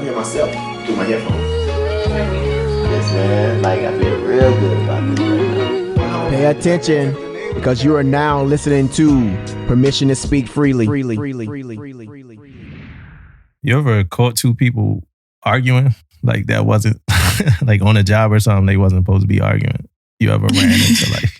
hear myself through my headphones. Yes, man. Like, I feel real good about this right now. Pay attention, because you are now listening to Permission to Speak Freely. You ever caught two people arguing like that wasn't like on a job or something? They wasn't supposed to be arguing. You ever ran into like?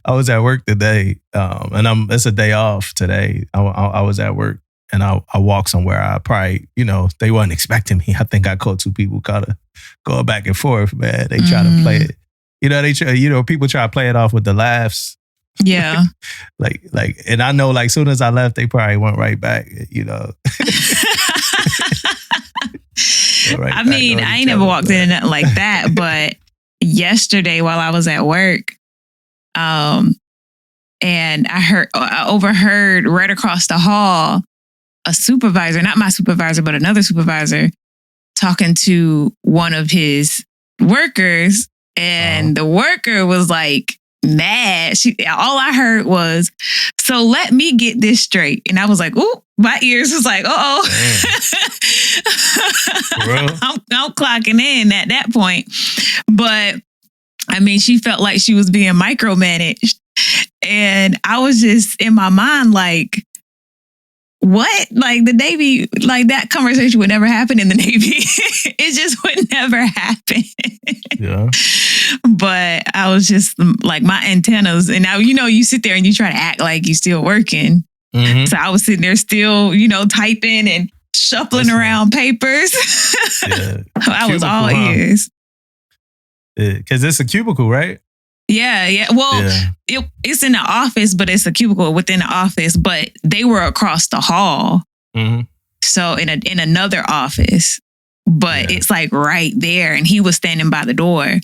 I was at work today, and it's a day off today. I was at work and I walked somewhere. I probably, they wasn't expecting me. I think I caught two people kind of going back and forth. Man, they try to play it. People try to play it off with the laughs. Yeah. like, and I know, like, soon as I left, they probably went right back, I mean, I ain't never walked in like that, but yesterday while I was at work, and I overheard right across the hall, a supervisor, not my supervisor, but another supervisor, talking to one of his workers, and the worker was like mad. All I heard was, "So let me get this straight," and I was like, "Ooh." My ears was like, I'm clocking in at that point. But I mean, she felt like she was being micromanaged. And I was just in my mind like, what? Like the Navy, like that conversation would never happen in the Navy. It just would never happen. Yeah. But I was just like my antennas. And now, you sit there and you try to act like you're still working. Mm-hmm. So I was sitting there still, typing and shuffling around papers. Yeah. I was all ears. Because it's a cubicle, right? Yeah. Well, it's in the office, but it's a cubicle within the office. But they were across the hall. Mm-hmm. So in another office. But it's like right there. And he was standing by the door.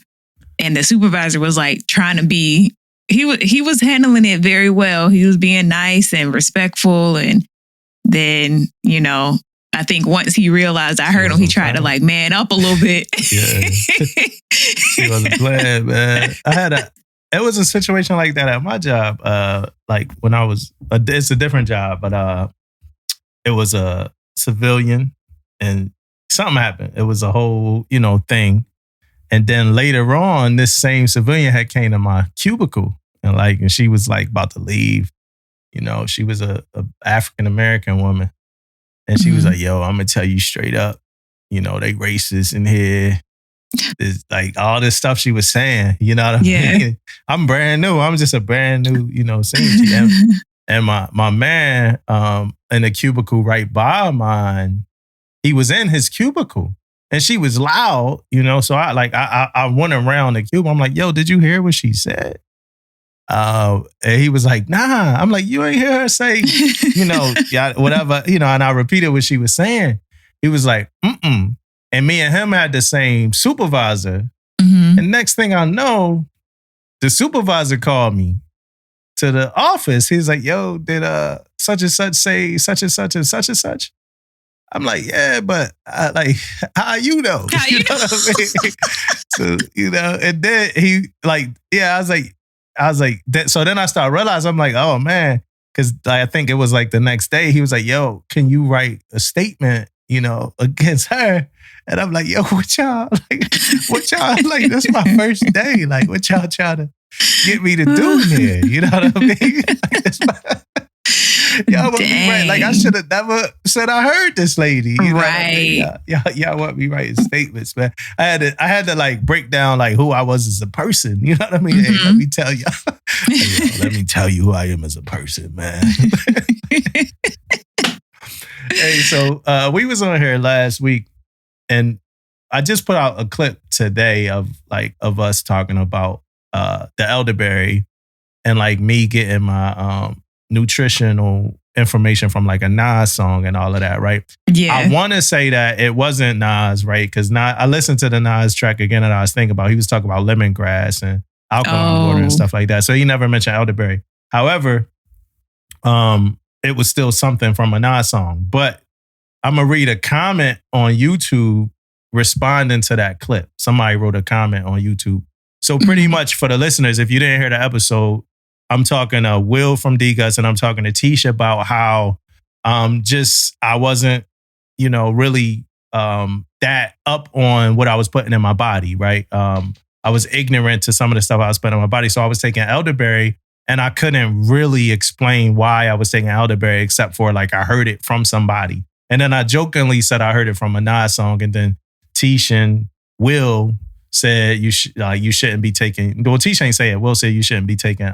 And the supervisor was like trying to be... He was handling it very well. He was being nice and respectful. And then, I think once he realized I heard him, he tried to like man up a little bit. Yeah. He wasn't playing, man. It was a situation like that at my job. Like when I was, it's a different job, but it was a civilian and something happened. It was a whole, thing. And then later on, this same civilian had came to my cubicle and she was like about to leave. She was a African-American woman. And she was like, yo, I'm going to tell you straight up, they racist in here. There's like all this stuff she was saying, you know what I mean? I'm brand new. I'm just a brand new, senior. And my man in the cubicle right by mine, he was in his cubicle. And she was loud, so I went around the cube. I'm like, yo, did you hear what she said? And he was like, nah. I'm like, you ain't hear her say, whatever, and I repeated what she was saying. He was like, mm-mm. And me and him had the same supervisor. Mm-hmm. And next thing I know, the supervisor called me to the office. He's like, yo, did such and such say such and such and such and such? I'm like, yeah, but how you know? You know what I mean? So, and then he I was like, so then I started realizing, I'm like, oh man, because I think it was like the next day, he was like, yo, can you write a statement, against her? And I'm like, yo, what y'all, like, this is my first day. Like, what y'all trying to get me to do here? You know what I mean? Y'all want me right. Like, I should have never said I heard this lady. You know right. What I mean? Y'all want me writing statements, man. I had to like break down like who I was as a person. You know what I mean? Mm-hmm. Hey, let me tell you. Let me tell you who I am as a person, man. Hey, so we was on here last week and I just put out a clip today of us talking about the Elderberry and like me getting my nutritional information from like a Nas song and all of that, right? Yeah. I want to say that it wasn't Nas, right? Because I listened to the Nas track again and I was thinking about, he was talking about lemongrass and alkaline water and stuff like that. So he never mentioned Elderberry. However, it was still something from a Nas song. But I'm going to read a comment on YouTube responding to that clip. Somebody wrote a comment on YouTube. So pretty much for the listeners, if you didn't hear the episode, I'm talking to Will from D-Guts and I'm talking to Tisha about how I wasn't, really that up on what I was putting in my body, right? I was ignorant to some of the stuff I was putting in my body. So I was taking elderberry and I couldn't really explain why I was taking elderberry except for like I heard it from somebody. And then I jokingly said I heard it from a Nas song. And then Tish and Will said you shouldn't be taking, well, Tish ain't say it. Will said you shouldn't be taking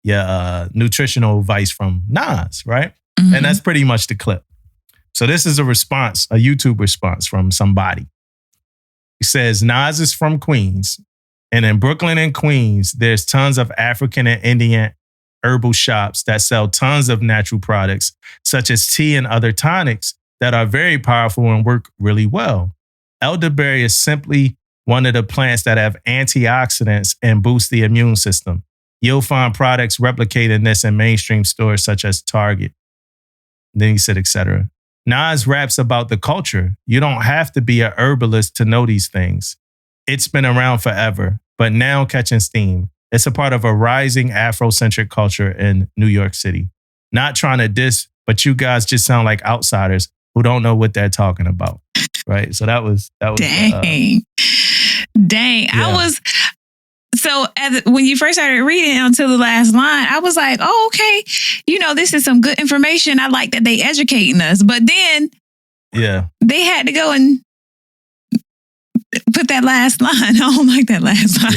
nutritional advice from Nas, right? Mm-hmm. And that's pretty much the clip. So this is a response, a YouTube response from somebody. He says, Nas is from Queens. And in Brooklyn and Queens, there's tons of African and Indian herbal shops that sell tons of natural products, such as tea and other tonics that are very powerful and work really well. Elderberry is simply one of the plants that have antioxidants and boost the immune system. You'll find products replicating this in mainstream stores such as Target. Then he said, etc. Nas raps about the culture. You don't have to be a herbalist to know these things. It's been around forever, but now catching steam. It's a part of a rising Afrocentric culture in New York City. Not trying to diss, but you guys just sound like outsiders who don't know what they're talking about. Right? So that was dang. Yeah. So when you first started reading until the last line, I was like, oh, okay. This is some good information. I like that they educating us. But then they had to go and put that last line. I don't like that last line.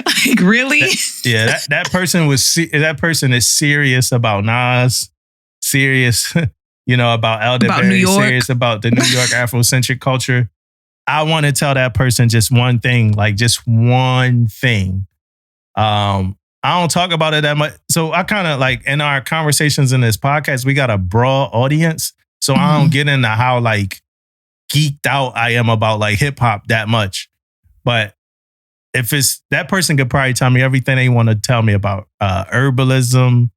Like really? That person is serious about Nas, serious, about Elderberry, serious about the New York Afrocentric culture. I want to tell that person just one thing, like just one thing. I don't talk about it that much. So I kind of like in our conversations in this podcast, we got a broad audience. So I don't get into how like geeked out I am about like hip hop that much. But if it's that person could probably tell me everything they want to tell me about herbalism,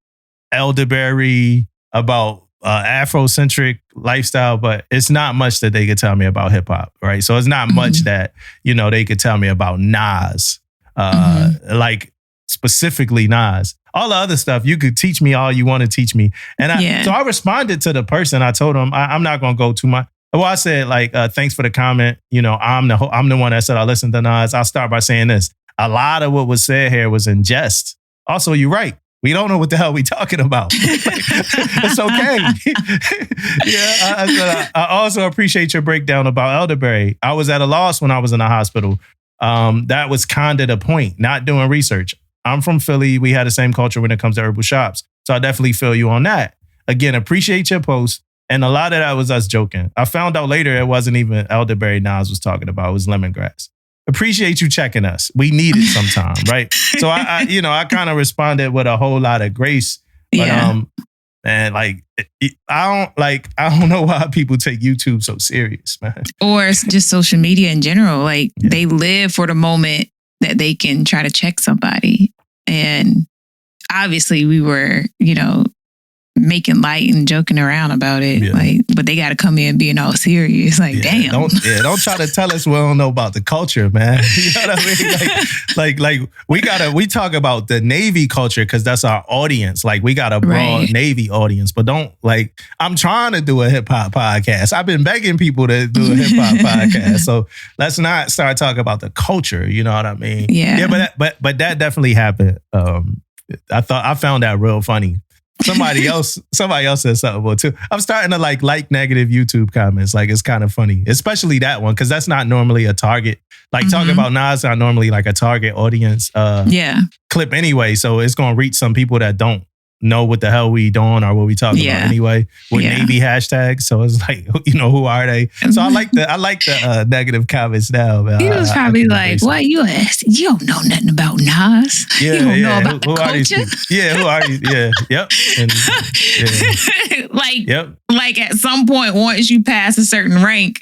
elderberry, about Afrocentric lifestyle, but it's not much that they could tell me about hip hop, right? So it's not much that, they could tell me about Nas, like specifically Nas. All the other stuff, you could teach me all you want to teach me. And so I responded to the person. I told him, I'm not going to go too much. Well, I said like, thanks for the comment. I'm the one that said I listened to Nas. I'll start by saying this. A lot of what was said here was in jest. Also, you're right. We don't know what the hell we talking about. It's okay. I also appreciate your breakdown about elderberry. I was at a loss when I was in the hospital. That was kind of the point, not doing research. I'm from Philly. We had the same culture when it comes to herbal shops. So I definitely feel you on that. Again, appreciate your post. And a lot of that was us joking. I found out later it wasn't even elderberry Nas was talking about. It was lemongrass. Appreciate you checking us. We need it sometime, right? So I kind of responded with a whole lot of grace. But man, like I don't know why people take YouTube so serious, man. Or it's just social media in general. Like they live for the moment that they can try to check somebody. And obviously we were, making light and joking around about it. Like, but they got to come in being all serious. Like, damn. Don't try to tell us we don't know about the culture, man. You know what I mean? Like we talk about the Navy culture because that's our audience. Like we got a broad Navy audience, but I'm trying to do a hip hop podcast. I've been begging people to do a hip hop podcast. So let's not start talking about the culture. You know what I mean? Yeah. But that definitely happened. I found that real funny. Somebody else said something about too. I'm starting to like negative YouTube comments. Like it's kind of funny, especially that one because that's not normally a target. Like talking about Nas, not normally like a target audience clip anyway. So it's gonna reach some people that don't know what the hell we doing or what we talking about anyway with Navy hashtags. So it's like, who are they? So I like the negative comments now. Man. He was probably like, what you don't know nothing about Nas. Yeah, you don't know about the culture. Who are you? Yeah, yep. And, like at some point, once you pass a certain rank,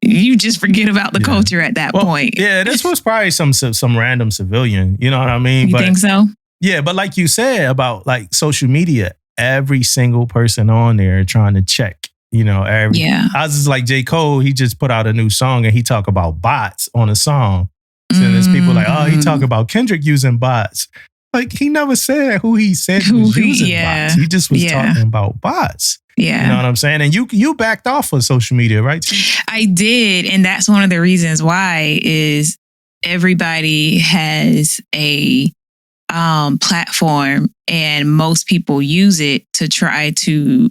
you just forget about the culture at that point. Yeah, this was probably some random civilian. You know what I mean? You think so? Yeah, but like you said about like social media, every single person on there trying to check, I was just like J. Cole, he just put out a new song and he talk about bots on a song. So there's people like, oh, he talk about Kendrick using bots. Like, he never said who he said was using bots. He just was talking about bots. Yeah. You know what I'm saying? And you backed off of social media, right? I did. And that's one of the reasons why is everybody has a platform and most people use it to try to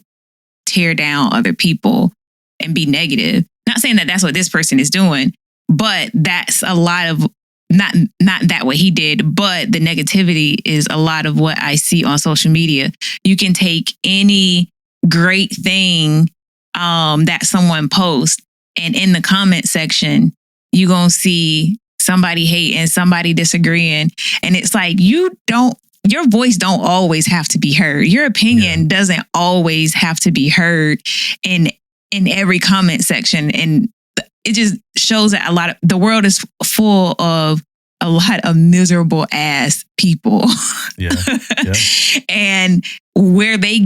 tear down other people and be negative. Not saying that that's what this person is doing, but that's a lot of not that what he did, but the negativity is a lot of what I see on social media. You can take any great thing that someone posts, and in the comment section, you're going to see somebody hating, somebody disagreeing. And it's like, your voice don't always have to be heard. Your opinion doesn't always have to be heard in every comment section. And it just shows that the world is full of a lot of miserable ass people. Yeah. And where they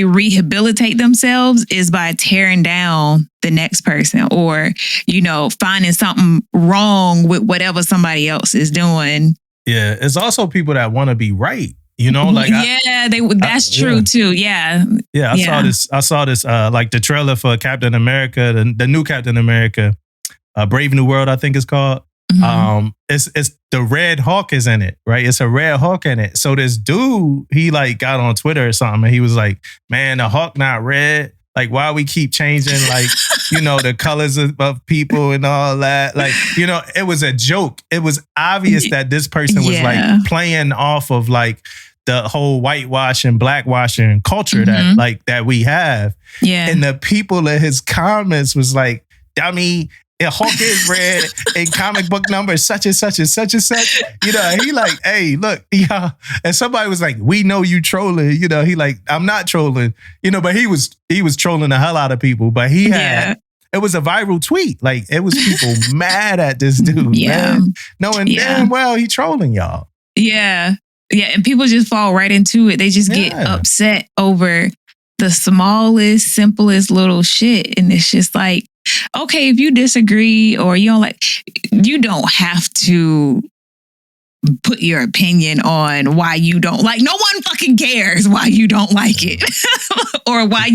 rehabilitate themselves is by tearing down the next person or, finding something wrong with whatever somebody else is doing. Yeah. It's also people that want to be right. That's true too. Yeah. Yeah. I saw this like the trailer for Captain America, the new Captain America, Brave New World, I think it's called. Mm-hmm. It's the Red Hawk is in it, right? It's a Red Hawk in it. So this dude, he like got on Twitter or something and he was like, man, the Hawk not red. Like, why we keep changing, like, the colors of people and all that. Like, it was a joke. It was obvious that this person was like playing off of like the whole whitewashing, blackwashing culture that we have. Yeah. And the people in his comments was like, dummy, a Hawk is red and comic book number such and such and such and such. He like, hey, look, yeah. And somebody was like, we know you trolling. He like, I'm not trolling. But he was trolling the hell out of people. But he had it was a viral tweet. Like, it was people mad at this dude, man. Knowing damn well he trolling y'all. Yeah. Yeah. And people just fall right into it. They just get upset over the smallest, simplest little shit. And it's just like, okay, if you disagree or you don't like, you don't have to put your opinion on why you don't like. No one fucking cares why you don't like it or why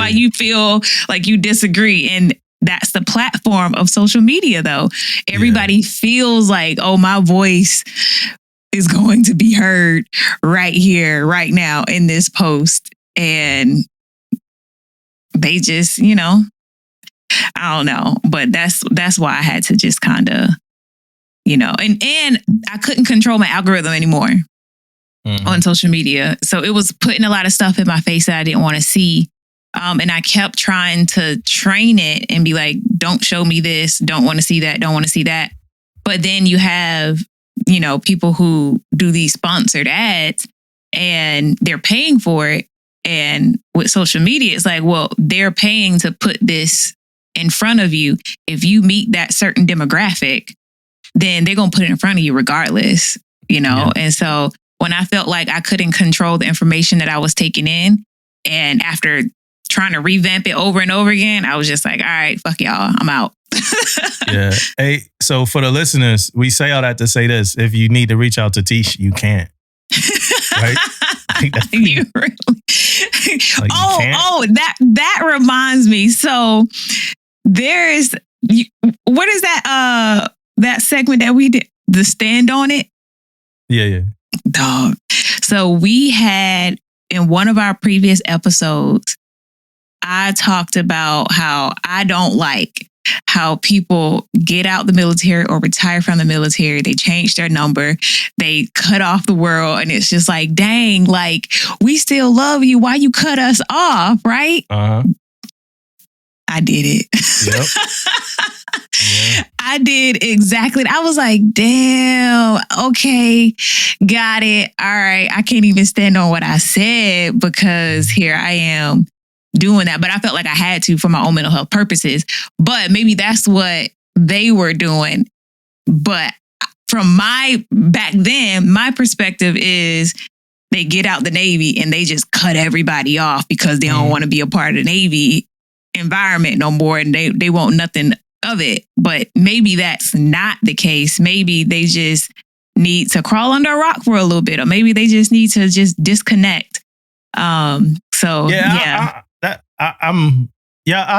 you feel like you disagree. And that's the platform of social media, though. Everybody feels like, oh, my voice is going to be heard right here, right now in this post. And they just, I don't know, but that's why I had to just kind of, and I couldn't control my algorithm anymore on social media. So it was putting a lot of stuff in my face that I didn't want to see. And I kept trying to train it and be like, don't show me this, don't want to see that, don't want to see that. But then you have, people who do these sponsored ads and they're paying for it. And with social media, it's like, well, they're paying to put this in front of you. If you meet that certain demographic, then they're going to put it in front of you regardless, Yeah. And so when I felt like I couldn't control the information that I was taking in, and after trying to revamp it over and over again, I was just like, all right, fuck y'all, I'm out. Yeah. Hey, so for the listeners, we say all that to say this. If you need to reach out to Tish, you can't. Right? You really? That reminds me. So there is, what is that segment that we did? The Stand on It? Yeah. Dog. So we had, in one of our previous episodes, I talked about how I don't like how people get out the military or retire from the military. They change their number. They cut off the world. And it's just like, dang, like, we still love you. Why you cut us off, right? Uh-huh. I did it. Yep. Yeah. I did exactly. I was like, damn, okay, got it. All right. I can't even stand on what I said because here I am doing that. But I felt like I had to for my own mental health purposes. But maybe that's what they were doing. But from back then, my perspective is they get out the Navy and they just cut everybody off because they don't want to be a part of the Navy environment no more, and they want nothing of it. But maybe that's not the case. Maybe they just need to crawl under a rock for a little bit, or maybe they just need to just disconnect. I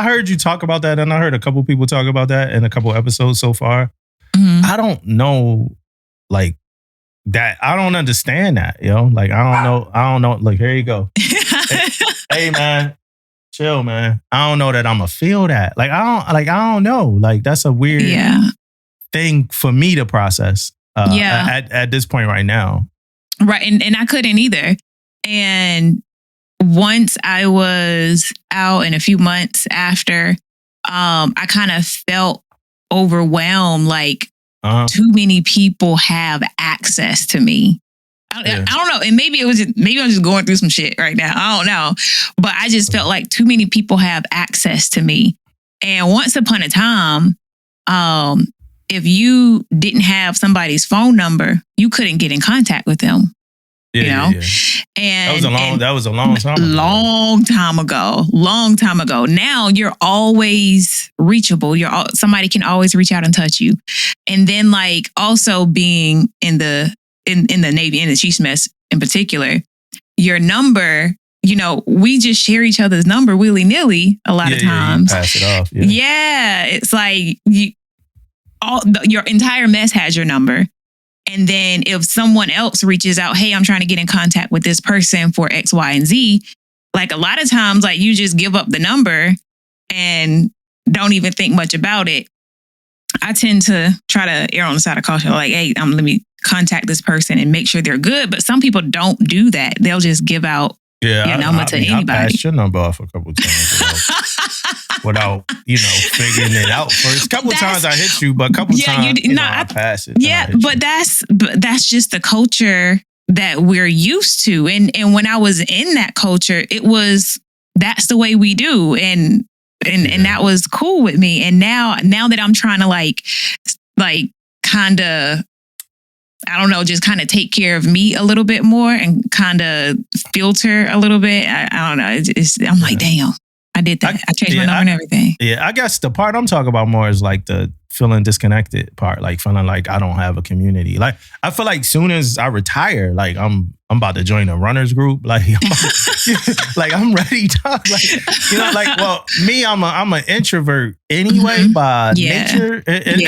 heard you talk about that, and I heard a couple people talk about that in a couple episodes so far. Mm-hmm. I don't know, like that. I don't understand that, yo. Like I don't know. Look, here you go. Hey man, chill, man. I don't know that I'ma feel that. Like I don't know. Like that's a weird thing for me to process. At this point right now. Right, and I couldn't either. And once I was out, and a few months after, I kind of felt overwhelmed. Like too many people have access to me. I don't know, and maybe I'm just going through some shit right now. I don't know, but I just felt like too many people have access to me. And once upon a time, if you didn't have somebody's phone number, you couldn't get in contact with them. And that was a long time ago. Long time ago. Now you're always reachable. Somebody can always reach out and touch you. And then like also being in the Navy, in the Chiefs Mess in particular, your number, we just share each other's number willy-nilly a lot of times. You pass it off. Yeah, it's like your entire mess has your number. And then if someone else reaches out, hey, I'm trying to get in contact with this person for X, Y, and Z, like a lot of times, like you just give up the number and don't even think much about it. I tend to try to err on the side of caution, like, hey, let me contact this person and make sure they're good. But some people don't do that. They'll just give out your number to anybody. I passed your number off a couple of times without figuring it out first. A couple of times I hit you, but a couple of times I passed it. Yeah, but that's just the culture that we're used to. And when I was in that culture, that's the way we do. And that was cool with me. And now that I'm trying to like kind of, I don't know, just kind of take care of me a little bit more and kind of filter a little bit. I don't know. I'm like, damn, I did that. I changed my number and everything. Yeah, I guess the part I'm talking about more is like the feeling disconnected part, like feeling like I don't have a community. Like I feel like soon as I retire, like I'm about to join a runners group. Like I'm ready to talk. Like, well, me, I'm an introvert anyway by nature. And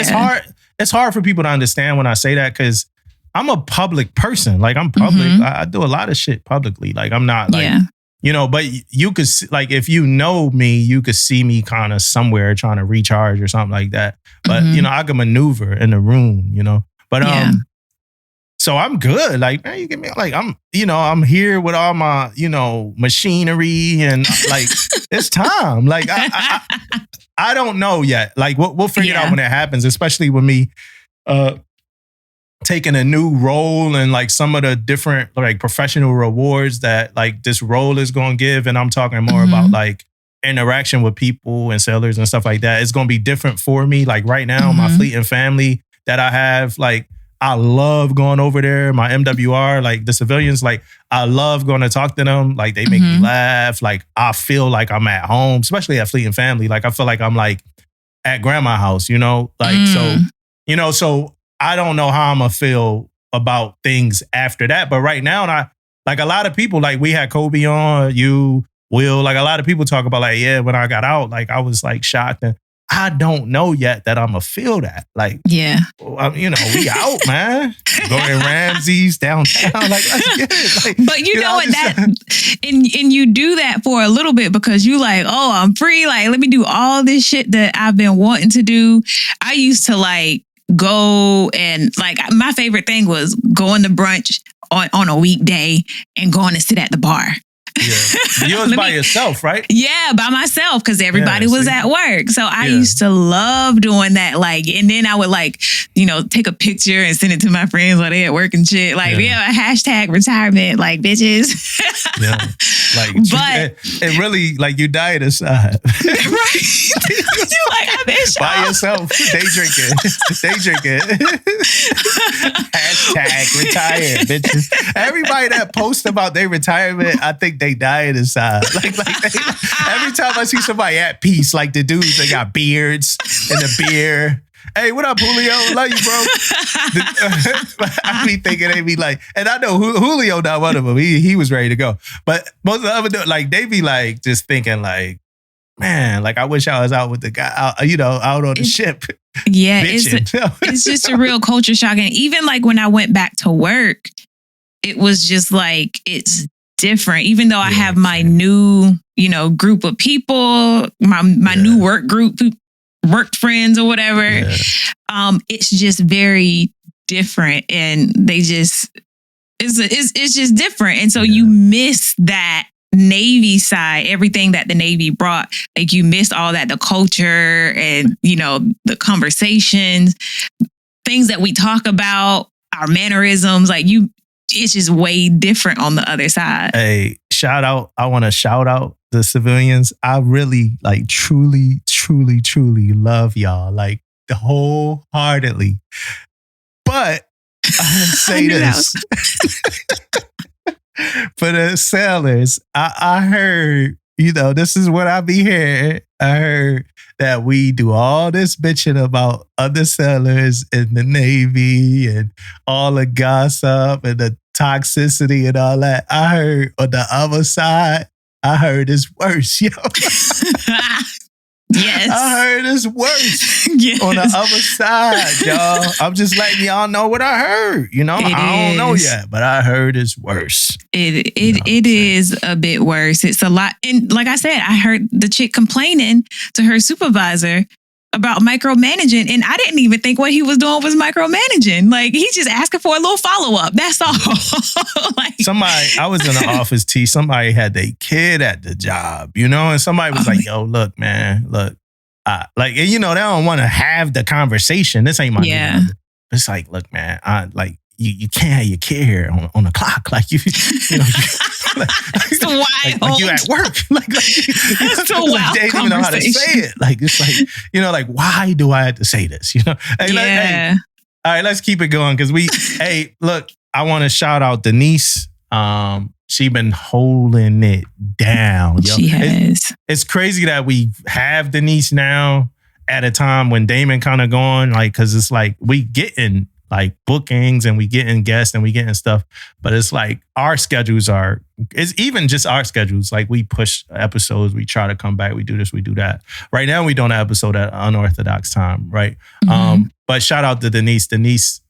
it's hard for people to understand when I say that, because I'm a public person. Like I'm public. I do a lot of shit publicly. Like I'm not like, but you could see, like, if you know me, you could see me kind of somewhere trying to recharge or something like that. But, I can maneuver in the room, but, so I'm good. Like, man, you get me, like, I'm here with all my, machinery and like, it's time. Like, I don't know yet. Like we'll figure it out when it happens, especially with me, taking a new role and like some of the different like professional rewards that like this role is going to give. And I'm talking more about like interaction with people and sellers and stuff like that. It's going to be different for me. Like right now, my fleet and family that I have, like I love going over there. My MWR, like the civilians, like I love going to talk to them. Like they make me laugh. Like I feel like I'm at home, especially at fleet and family. Like I feel like I'm like at grandma's house, like, so I don't know how I'm going to feel about things after that. But right now, like a lot of people, like we had Kobe on, you, Will, like a lot of people talk about like, when I got out, like I was like shocked. And I don't know yet that I'm going to feel that. Like, we out, man. Going Ramsey's downtown. Like, let's get it. Like, but and you do that for a little bit because you like, oh, I'm free. Like, let me do all this shit that I've been wanting to do. I used to like, go and like my favorite thing was going to brunch on a weekday and going to sit at the bar. Yeah. You was by yourself, right? Yeah, by myself because everybody was at work. So I used to love doing that. Like, and then I would like, take a picture and send it to my friends while they at work and shit. Like, hashtag retirement, like bitches. Like, but it really like you died inside. Right. You're like, I'm in shock. By yourself, day drinking. Hashtag retired, bitches. Everybody that posts about their retirement, I think they died inside. Like every time I see somebody at peace, like the dudes, they got beards and the beer. hey, what up, Julio? Love you, bro. I be thinking they be like, and I know Julio not one of them. He was ready to go. But most of the other, like, they be like just thinking like, man, like I wish I was out with the guy, out on the ship. Yeah, it's just a real culture shock. And even like when I went back to work, it was just like, it's different. Even though I have my new, group of people, my new work group, work friends or whatever, it's just very different. And they just, it's just different. And so you miss that Navy side, everything that the Navy brought. Like you miss all that, the culture and, the conversations, things that we talk about, our mannerisms, like it's just way different on the other side. Hey, I want to shout out the civilians. I really like truly love y'all, like wholeheartedly. But I say this. For the sailors, I heard, this is what I be hearing. I heard that we do all this bitching about other sailors in the Navy and all the gossip and the toxicity and all that. I heard on the other side, I heard it's worse, yo. Yes. I heard it's worse on the other side, y'all. I'm just letting y'all know what I heard. I don't know yet, but I heard it's worse. It is a bit worse. It's a lot. And like I said, I heard the chick complaining to her supervisor about micromanaging. And I didn't even think what he was doing was micromanaging. Like he's just asking for a little follow-up. That's all. I was in the office, somebody had their kid at the job, and somebody was like, yo, look, man, look. They don't want to have the conversation. This ain't my name. It's like, look, man, you can't have your kid here on the clock. Like you like you at work. It's a wild they didn't even know how to say it. Like it's like, why do I have to say this? Hey, all right, let's keep it going because look, I want to shout out Denise. She been holding it down. Yo. She has. It's crazy that we have Denise now at a time when Damon kind of gone, like, cause it's like we getting like bookings and we getting guests and we getting stuff, but it's like our schedules it's even just our schedules. Like we push episodes, we try to come back, we do this, we do that. Right now we don't have an episode at unorthodox time, right? Mm-hmm. But shout out to Denise. Denise,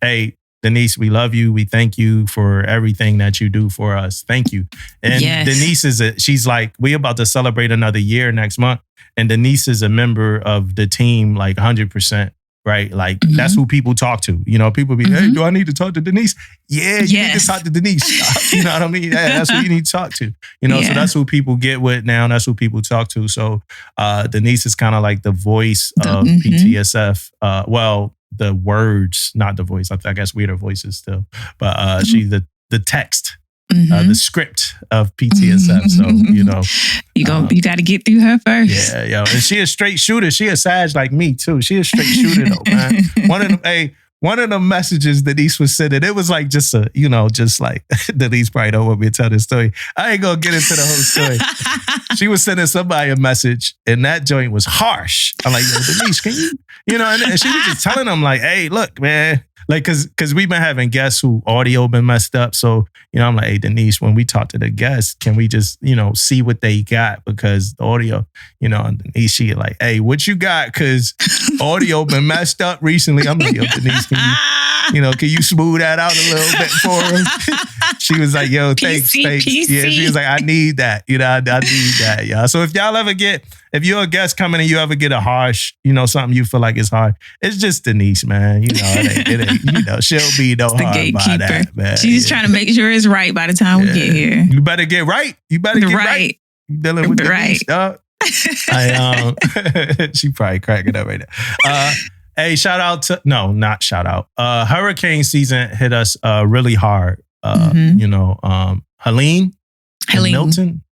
we love you. We thank you for everything that you do for us. Thank you. And Denise she's like, we about to celebrate another year next month. And Denise is a member of the team, like 100%, right? Like that's who people talk to. People be, hey, do I need to talk to Denise? Yeah, you need to talk to Denise. You know what I mean? Yeah, that's who you need to talk to. So that's who people get with now. That's who people talk to. So Denise is kind of like the voice of PTSF. The words, not the voice. I guess we're the voices still. But she's the text, the script of PTSF. So, you got to get through her first. Yeah, yo. And she a straight shooter. She a Sag like me too. She a straight shooter though, man. One of the messages Denise was sending, it was like just like Denise probably don't want me to tell this story. I ain't gonna get into the whole story. She was sending somebody a message and that joint was harsh. I'm like, yo, Denise, can you, and she was just telling them like, hey, look, man. Like, cause we've been having guests who audio been messed up. So, I'm like, hey, Denise, when we talk to the guests, can we just, see what they got? Because the audio, and Denise, she like, hey, what you got? Cause audio been messed up recently. I'm like, yo, Denise, can you smooth that out a little bit for her? She was like, yo, thanks. Yeah, she was like, I need that. I need that, y'all. So if y'all if you're a guest coming and you ever get a harsh, something you feel like is hard, it's just Denise, man. It ain't, she'll be no hard by that, man. She's trying to make sure it's right by the time we get here. You better get right. You better get right. You dealing with Denise, dog. She probably cracking up right now. Hey, not shout out. Hurricane season hit us really hard. Helene and Milton.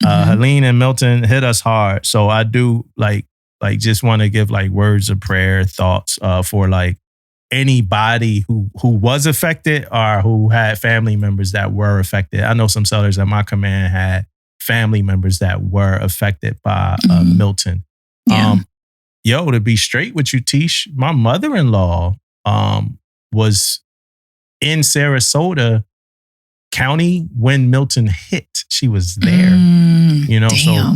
Helene and Milton hit us hard. So I do like just want to give like words of prayer, thoughts for like anybody who was affected or who had family members that were affected. I know some sailors at my command had family members that were affected by Milton. Yeah. yo, to be straight with you, Tish, my mother-in-law was in Sarasota County when Milton hit. She was there. So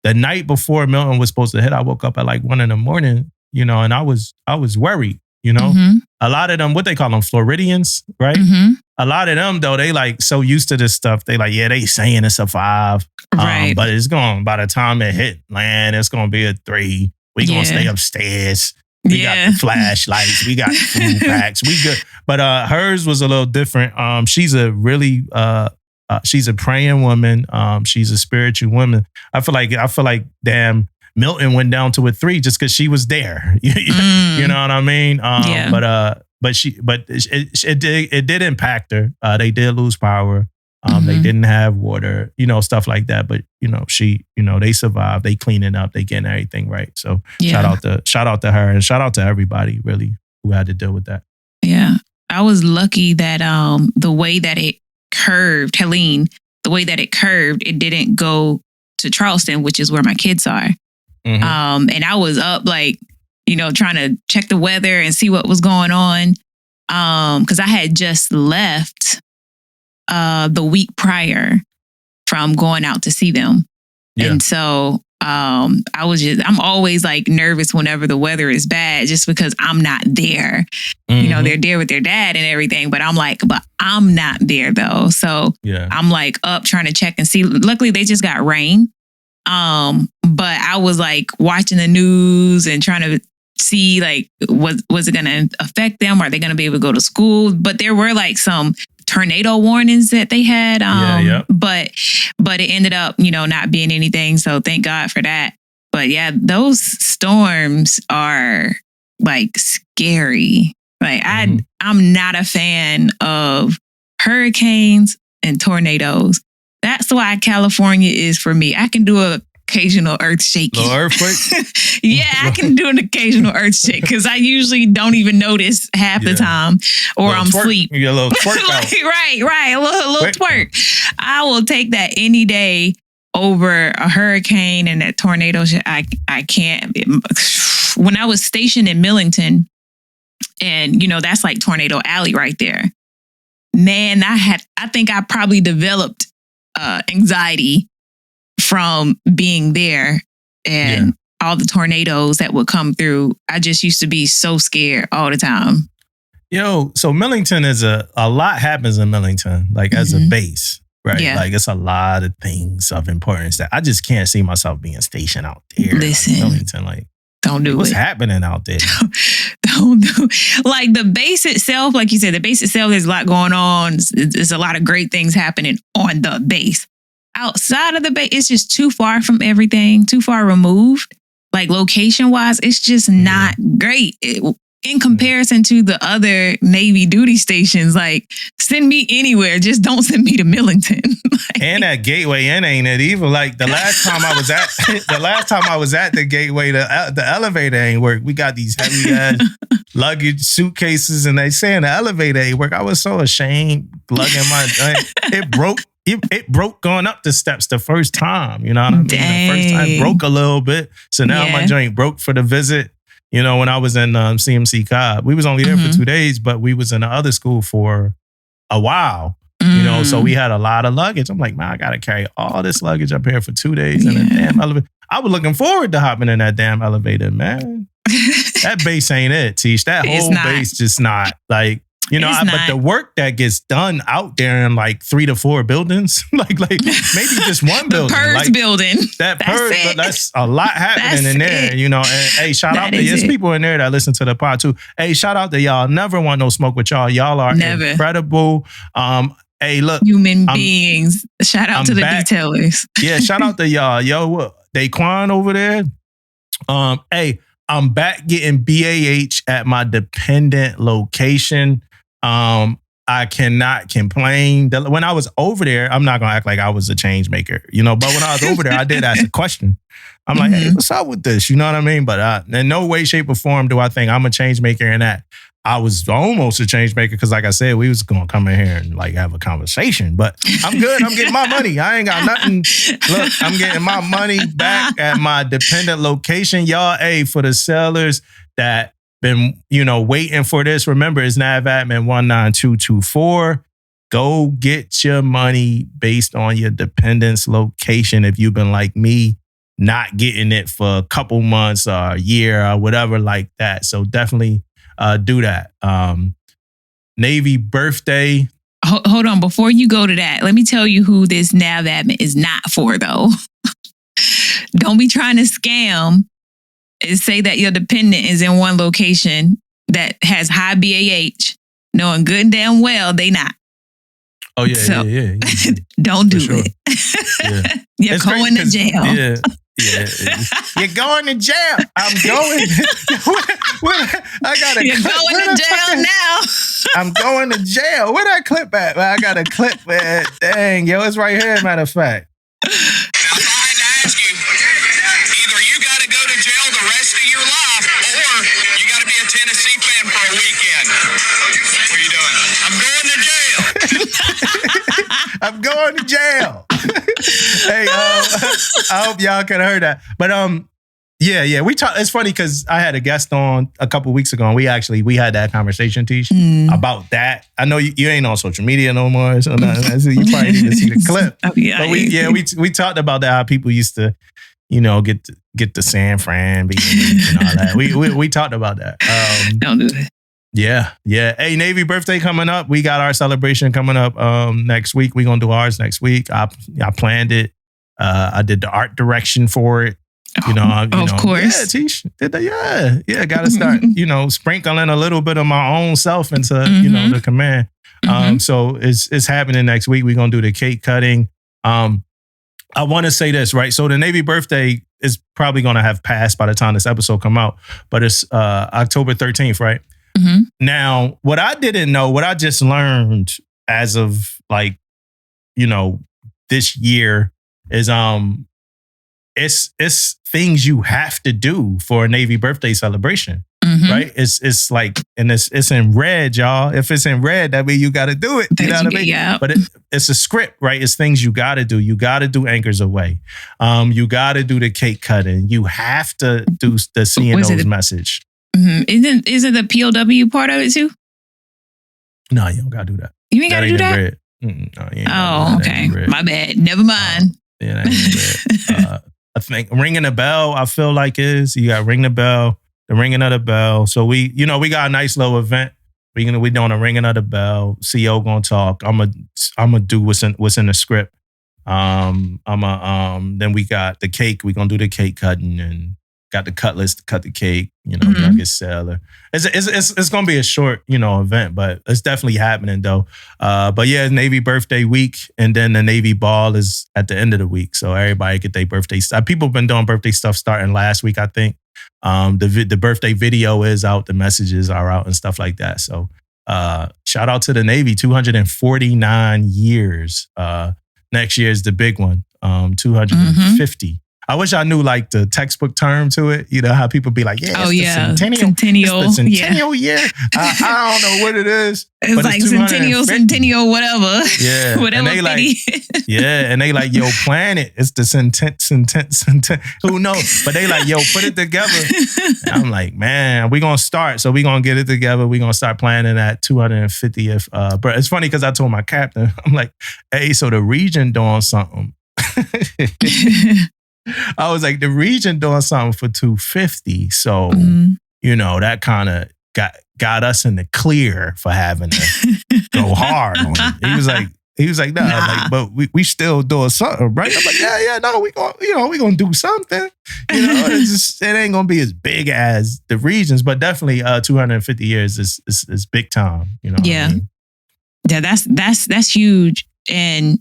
the night before Milton was supposed to hit, I woke up at like 1 a.m, and I was worried, A lot of them, what they call them, Floridians, right? A lot of them, though, they like so used to this stuff. They like, yeah, they saying it's a 5. Right. But it's going, by the time it hit land, it's going to be a 3. We going to stay upstairs. We got the flashlights. We got food packs. We good. But hers was a little different. She's a really, she's a praying woman. She's a spiritual woman. I feel like, damn, Milton went down to a 3 just because she was there. You know what I mean? But it did impact her. They did lose power. They didn't have water, stuff like that. But they survived. They cleaning up. They getting everything right. So shout out to her, and shout out to everybody really who had to deal with that. Yeah, I was lucky that the way that it curved, Helene, it didn't go to Charleston, which is where my kids are. And I was up like, trying to check the weather and see what was going on. Because I had just left the week prior from going out to see them. Yeah. And so I'm always like nervous whenever the weather is bad, just because I'm not there. They're there with their dad and everything, but I'm not there though. So I'm like up trying to check and see. Luckily they just got rain. But I was like watching the news and trying to see like, was it going to affect them? Are they going to be able to go to school? But there were like some tornado warnings that they had. But it ended up, not being anything. So thank God for that. But yeah, those storms are like scary. Like I'm not a fan of hurricanes and tornadoes. That's why California is for me. I can do an occasional earth shaking. Little earthquake? Yeah, I can do an occasional earth shake because I usually don't even notice half the time, or I'm asleep. You get a little twerk out. Right. A little twerk. I will take that any day over a hurricane and that tornado. I can't. When I was stationed in Millington, and that's like Tornado Alley right there. Man, I think I probably developed anxiety from being there and all the tornadoes that would come through. I just used to be so scared all the time. So Millington is a lot happens in Millington, like as a base, right? Yeah. Like it's a lot of things of importance that I just can't see myself being stationed out there. Listen, like Millington, like don't do what's happening out there? Don't do like the base itself. Like you said, the base itself, there's a lot going on. There's a lot of great things happening on the base. Outside of the base, it's just too far from everything, too far removed. Like location wise, it's just not great in comparison to the other Navy duty stations. Like send me anywhere, just don't send me to Millington. And that Gateway Inn ain't it either. Like the last time I was at the Gateway, the elevator ain't work. We got these heavy ass luggage suitcases, and they saying the elevator ain't work. I was so ashamed lugging it broke. It broke going up the steps the first time. You know what I mean? Dang. The first time broke a little bit. So now my joint broke for the visit. When I was in CMC Cobb. We was only there for 2 days, but we was in the other school for a while. So we had a lot of luggage. I'm like, man, I got to carry all this luggage up here for 2 days in a damn elevator. I was looking forward to hopping in that damn elevator, man. That base ain't it, Tish. That whole base just not like, but the work that gets done out there in like 3 to 4 buildings, like maybe just one building. The PERS building. That PERS, but that's a lot happening in there, And hey, shout out to there's people in there that listen to the pod too. Hey, shout out to y'all. Never want no smoke with y'all. Y'all are incredible. Hey, look. Human beings. Shout out to the detailers. Yeah, shout out to y'all. Yo, Daquan over there. Hey, I'm back getting BAH at my dependent location. I cannot complain. When I was over there, I'm not going to act like I was a change maker, but when I was over there, I did ask a question. I'm like, hey, what's up with this? You know what I mean? But in no way, shape, or form do I think I'm a change maker in that. I was almost a change maker because, like I said, we was gonna come in here and like have a conversation. But I'm good. I'm getting my money. I ain't got nothing. Look, I'm getting my money back at my dependent location, y'all. Hey, for the sellers that been waiting for this, remember it's navatmin 19224. Go get your money based on your dependent's location. If you've been like me, not getting it for a couple months or a year or whatever like that. So definitely do that. Navy birthday. Hold on. Before you go to that, let me tell you who this navatmin is not for, though. Don't be trying to scam and say that your dependent is in one location that has high BAH, knowing good and damn well they not. Oh, yeah. Don't do sure. it. Yeah. You're going to jail. Yeah. You're going to jail. I'm going. I got a You're clip. going to jail now. I'm going to jail. Where that clip at? I got a clip, man. Dang, yo, it's right here, matter of fact. Now, if I had to ask you, either you got to go to jail the rest of your life, or you got to be a Tennessee fan for a weekend. What are you doing? I'm going to jail. I'm going to jail. Hey, I hope y'all could have heard that. But yeah, we talked. It's funny because I had a guest on a couple weeks ago, and we had that conversation, Tish, about that. I know you ain't on social media no more, so you probably need to see the clip. Oh, yeah, but we talked about that, how people used to, get the San Fran beat and all that. We talked about that. Don't do it. Yeah. Hey, Navy birthday coming up. We got our celebration coming up next week. We're gonna do ours next week. I planned it. I did the art direction for it. Of course. Yeah, Tish did that. Yeah. Got to start, sprinkling a little bit of my own self into, the command. So it's happening next week. We're gonna do the cake cutting. I want to say this, right? So the Navy birthday is probably gonna have passed by the time this episode come out, but it's October 13th, right? Mm-hmm. Now, what I didn't know, what I just learned as of this year is it's things you have to do for a Navy birthday celebration, right? It's like, and it's in red, y'all. If it's in red, that means you got to do it. You know what I mean? Yeah. But it's a script, right? It's things you got to do. You got to do Anchors Away. You got to do the cake cutting. You have to do the seeing those message. Mm-hmm. Isn't the POW part of it too? No, you don't gotta do that. You ain't gotta do that? No, oh, okay. My bad. Never mind. Yeah, that ain't red. I think ringing a bell, I feel like is you got to ring the bell, the ringing of the bell. So we got a nice little event. We doing a ringing of the bell. CEO gonna talk. I'm gonna do what's in the script. Then we got the cake. We gonna do the cake cutting and got the cutlets to cut the cake, youngest seller. It's gonna be a short, event, but it's definitely happening though. But yeah, Navy birthday week, and then the Navy ball is at the end of the week. So everybody get their birthday stuff. People have been doing birthday stuff starting last week, I think. The birthday video is out, the messages are out and stuff like that. So shout out to the Navy, 249 years. Next year is the big one, 250. I wish I knew like the textbook term to it. You know how people be like, yeah, it's the centennial. It's the centennial year. I don't know what it is. It's like centennial, whatever. Yeah. Whatever. And they like, and they like, yo, plan it. It's the centennial. Who knows? But they like, yo, put it together. And I'm like, man, we gonna start. So we gonna get it together. We gonna start planning that 250th. But it's funny because I told my captain, I'm like, hey, so the region doing something. I was like, the region doing something for 250. So, that kind of got us in the clear for having to go hard on it. He was like, nah. But we still doing something, right? I'm like, no, we gonna do something. It ain't gonna be as big as the regions, but definitely 250 years is big time. Yeah. Yeah, that's huge. And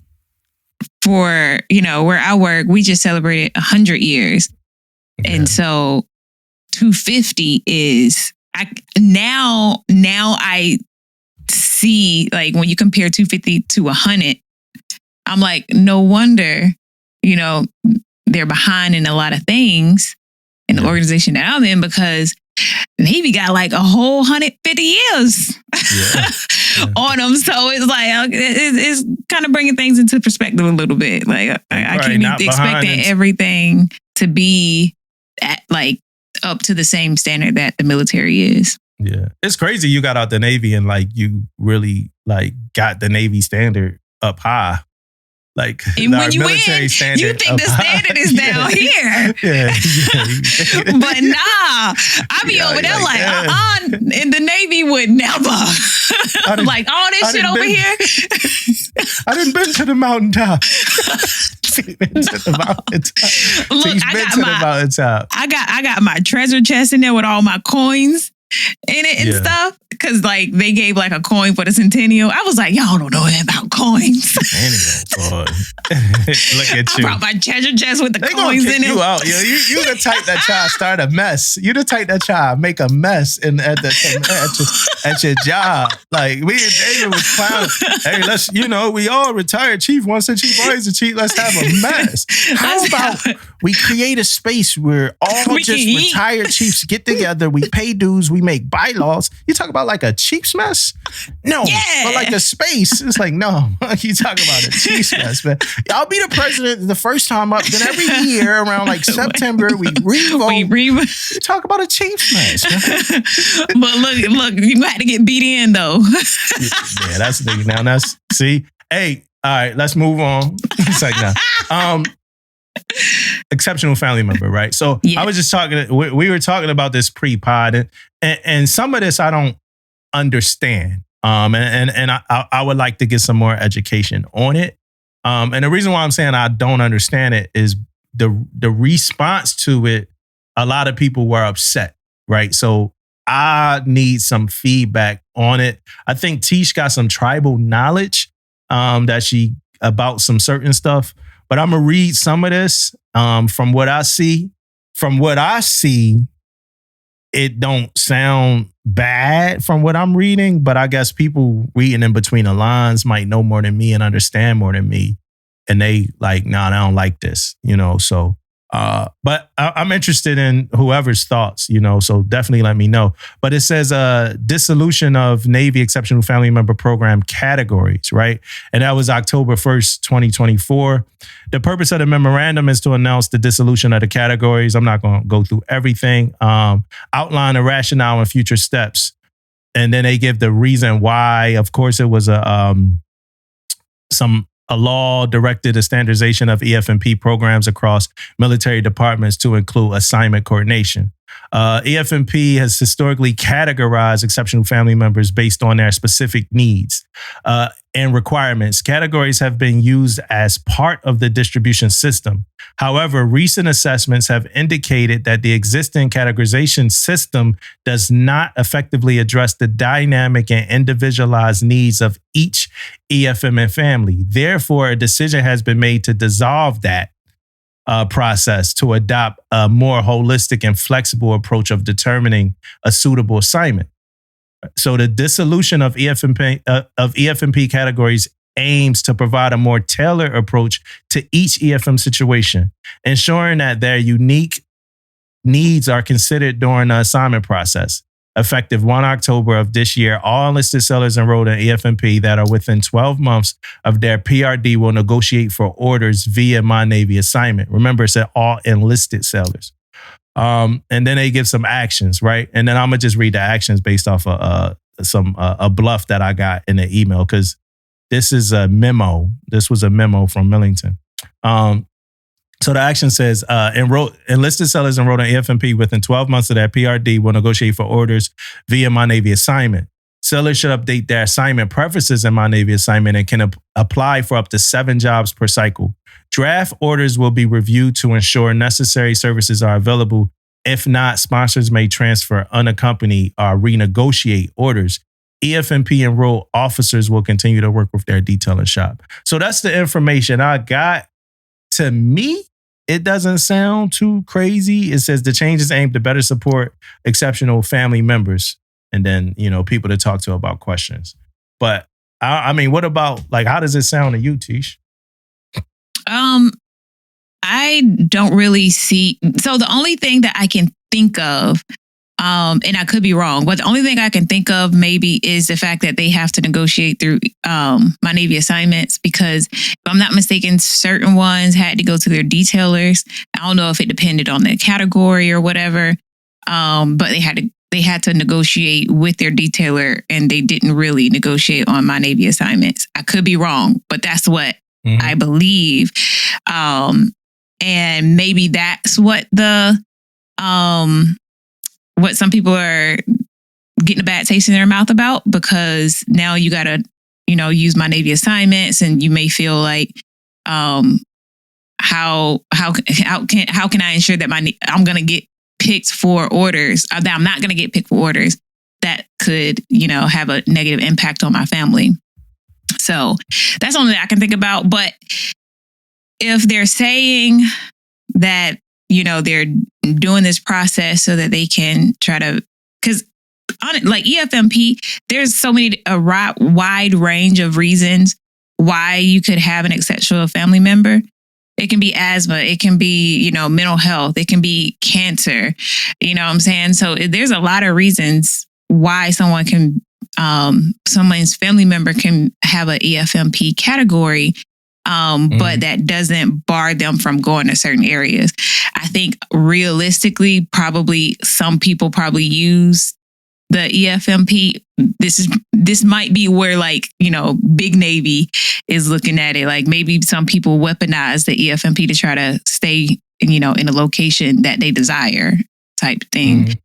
for, where I work, we just celebrated 100 years. Yeah. And so 250 is, now I see, like, when you compare 250 to 100, I'm like, no wonder, they're behind in a lot of things in the organization that I'm in, because Navy got like a whole 150 years on them. So it's like, it's kind of bringing things into perspective a little bit. Like I can't be expecting everything to be like up to the same standard that the military is. Yeah. It's crazy you got out the Navy and like you really like got the Navy standard up high. Like and when you win, you think the standard is down here. But nah, I be over there like, and the Navy would never. Like all this shit over here. I didn't been to the mountaintop. Look, I got my treasure chest in there with all my coins in it and stuff. Cause like they gave like a coin for the centennial. I was like, y'all don't know anything about coins. Boy. Look at you. I brought my treasure chest with the coins in it. You out. You the type that try to start a mess. You the type that try to make a mess at your job. Like we and David was clowning. Hey, let's, we all retired chief. Once a chief, always a chief. Let's have a mess. How about we create a space where all retired chiefs get together, we pay dues, we make bylaws. You talk about like a Chiefs mess? No. But like a space. It's like, no. You talk about a Chiefs mess, man. I'll be the president the first time up. Then every year around like September, we revote. You talk about a Chiefs mess, man. But look, you had to get beat in though. Yeah, that's the thing. Now that's, see? Hey, all right, let's move on. It's like, no. Exceptional family member, right? So I was just talking, we were talking about this pre-pod and some of this I don't understand. And I would like to get some more education on it. And the reason why I'm saying I don't understand it is the response to it, a lot of people were upset, right? So I need some feedback on it. I think Tish got some tribal knowledge about some certain stuff. But I'm going to read some of this from what I see. From what I see, it don't sound bad from what I'm reading, but I guess people reading in between the lines might know more than me and understand more than me. And they like, nah, I don't like this, so. But I'm interested in whoever's thoughts, so definitely let me know. But it says Dissolution of Navy Exceptional Family Member Program Categories, right? And that was October 1st, 2024. The purpose of the memorandum is to announce the dissolution of the categories. I'm not going to go through everything. Outline the rationale and future steps. And then they give the reason why. Of course, it was a law directed the standardization of EFMP programs across military departments to include assignment coordination. EFMP has historically categorized exceptional family members based on their specific needs and requirements. Categories have been used as part of the distribution system. However, recent assessments have indicated that the existing categorization system does not effectively address the dynamic and individualized needs of each EFMN family. Therefore, a decision has been made to dissolve that process to adopt a more holistic and flexible approach of determining a suitable assignment. So the dissolution of EFMP categories aims to provide a more tailored approach to each EFM situation, ensuring that their unique needs are considered during the assignment process. Effective 1 October of this year, all enlisted sailors enrolled in EFMP that are within 12 months of their PRD will negotiate for orders via My Navy assignment. Remember, it's all enlisted sailors. And then they give some actions, right? And then I'm going to just read the actions based off of a bluff that I got in the email, because this is a memo. This was a memo from Millington. So the action says, enlisted sailors enrolled in EFMP within 12 months of their PRD will negotiate for orders via My Navy assignment. Sailors should update their assignment preferences in My Navy assignment and can apply for up to 7 jobs per cycle. Draft orders will be reviewed to ensure necessary services are available. If not, sponsors may transfer unaccompanied or renegotiate orders. EFMP enrolled officers will continue to work with their detailing shop. So that's the information I got. To me, it doesn't sound too crazy. It says the changes aim to better support exceptional family members and then, people to talk to about questions. But I mean, what about, like, how does it sound to you, Tish? I don't really see. So the only thing that I can think of And I could be wrong, but the only thing I can think of maybe is the fact that they have to negotiate through my Navy assignments, because if I'm not mistaken, certain ones had to go to their detailers. I don't know if it depended on the category or whatever, but they had to negotiate with their detailer, and they didn't really negotiate on my Navy assignments. I could be wrong, but that's what I believe. And maybe that's what what some people are getting a bad taste in their mouth about, because now you got to, use my Navy assignments, and you may feel like, how can I ensure that I'm going to get picked for orders, that I'm not going to get picked for orders that could, have a negative impact on my family. So that's only that I can think about. But if they're saying that, they're doing this process so that they can try to, because on it, like EFMP, there's so many, a wide range of reasons why you could have an exceptional family member. It can be asthma. It can be, mental health. It can be cancer. You know what I'm saying? So there's a lot of reasons why someone's family member can have an EFMP category. But that doesn't bar them from going to certain areas. I think realistically, probably some people probably use the EFMP. This might be where, like, Big Navy is looking at it. Like, maybe some people weaponize the EFMP to try to stay, in a location that they desire, type thing.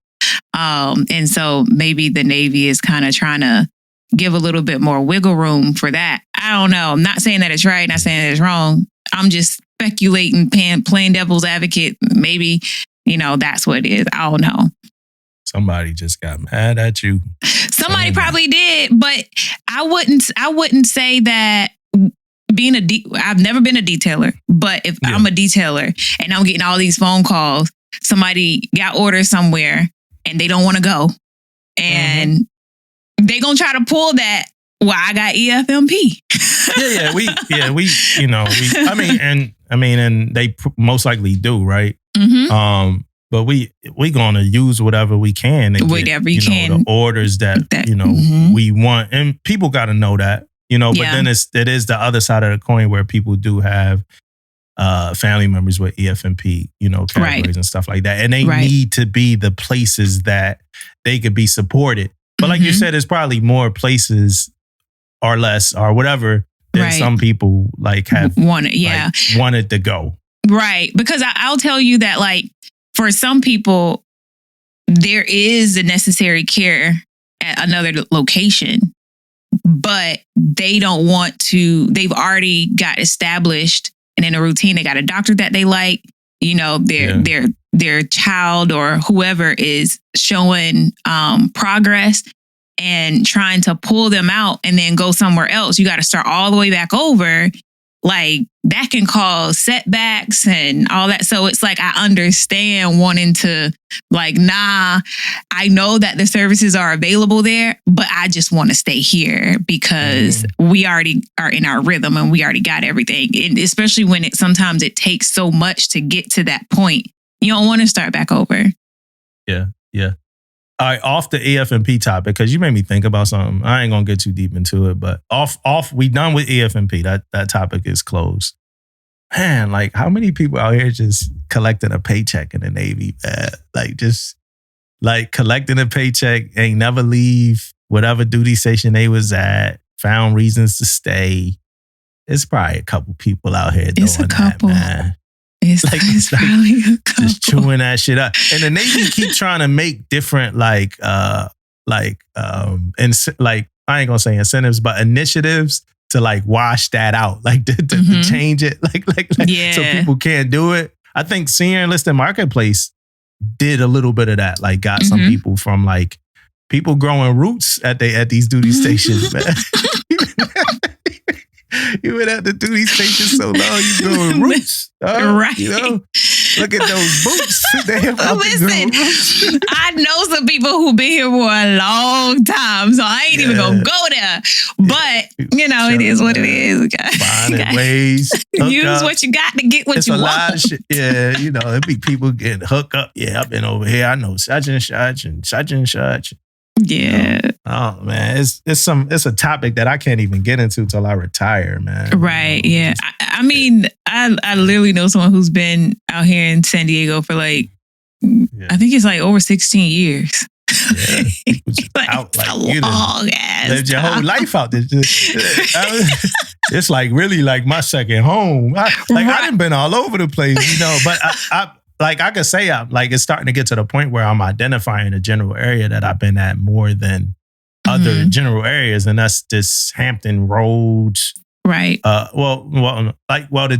And so maybe the Navy is kind of trying to give a little bit more wiggle room for that. I don't know. I'm not saying that it's right, not saying that it's wrong. I'm just speculating, playing devil's advocate. Maybe, that's what it is. I don't know. Somebody just got mad at you. Somebody probably did, but I wouldn't say that I've never been a detailer, but if I'm a detailer and I'm getting all these phone calls, somebody got orders somewhere and they don't want to go, and they gonna try to pull that. Well, I got EFMP. And they most likely do, right? But we gonna use whatever we can to get, the orders that we want, and people got to know that, But then it is the other side of the coin where people do have family members with EFMP, categories and stuff like that, and they need to be the places that they could be supported. But like you said, there's probably more places or less or whatever than some people have wanted to go. Right. Because I'll tell you that, like, for some people, there is the necessary care at another location, but they don't want to. They've already got established and in a routine. They got a doctor that they like. Their child or whoever is showing progress and trying to pull them out and then go somewhere else. You got to start all the way back over. Like, that can cause setbacks and all that. So it's like, I understand wanting to, like, I know that the services are available there, but I just want to stay here because we already are in our rhythm and we already got everything. And especially when sometimes it takes so much to get to that point. You don't want to start back over. Yeah. All right, off the EFMP topic, because you made me think about something. I ain't gonna get too deep into it, but off. We done with EFMP. That topic is closed. Man, like, how many people out here just collecting a paycheck in the Navy? Just collecting a paycheck, ain't never leave whatever duty station they was at. Found reasons to stay. It's probably a couple people out here doing that, man. It's probably a couple. Just chewing that shit up. And the Navy keep trying to make different I ain't gonna say incentives, but initiatives to wash that out, to change it, so people can't do it. I think Senior Enlisted Marketplace did a little bit of that, got some people from people growing roots at these duty stations, man. You been at the duty station so long, you growing roots. Right. Look at those boots. They about Listen, I know some people who've been here for a long time, so I ain't even gonna go there. But you know, it is what it is. Finding ways. Use what you got to get what you want. It's a lot of shit. Yeah, you know, it be people getting hooked up. Yeah, I've been over here. I know such and such and such and such. Yeah. Oh man, it's a topic that I can't even get into till I retire, man. Right. Yeah. I mean, I literally know someone who's been out here in San Diego for I think it's like over 16 years. Yeah, out like you lived your whole life out there. It's like really like my second home. I done been all over the place, you know. But I could say it's starting to get to the point where I'm identifying a general area that I've been at more than other general areas, and that's this Hampton Roads. Right. The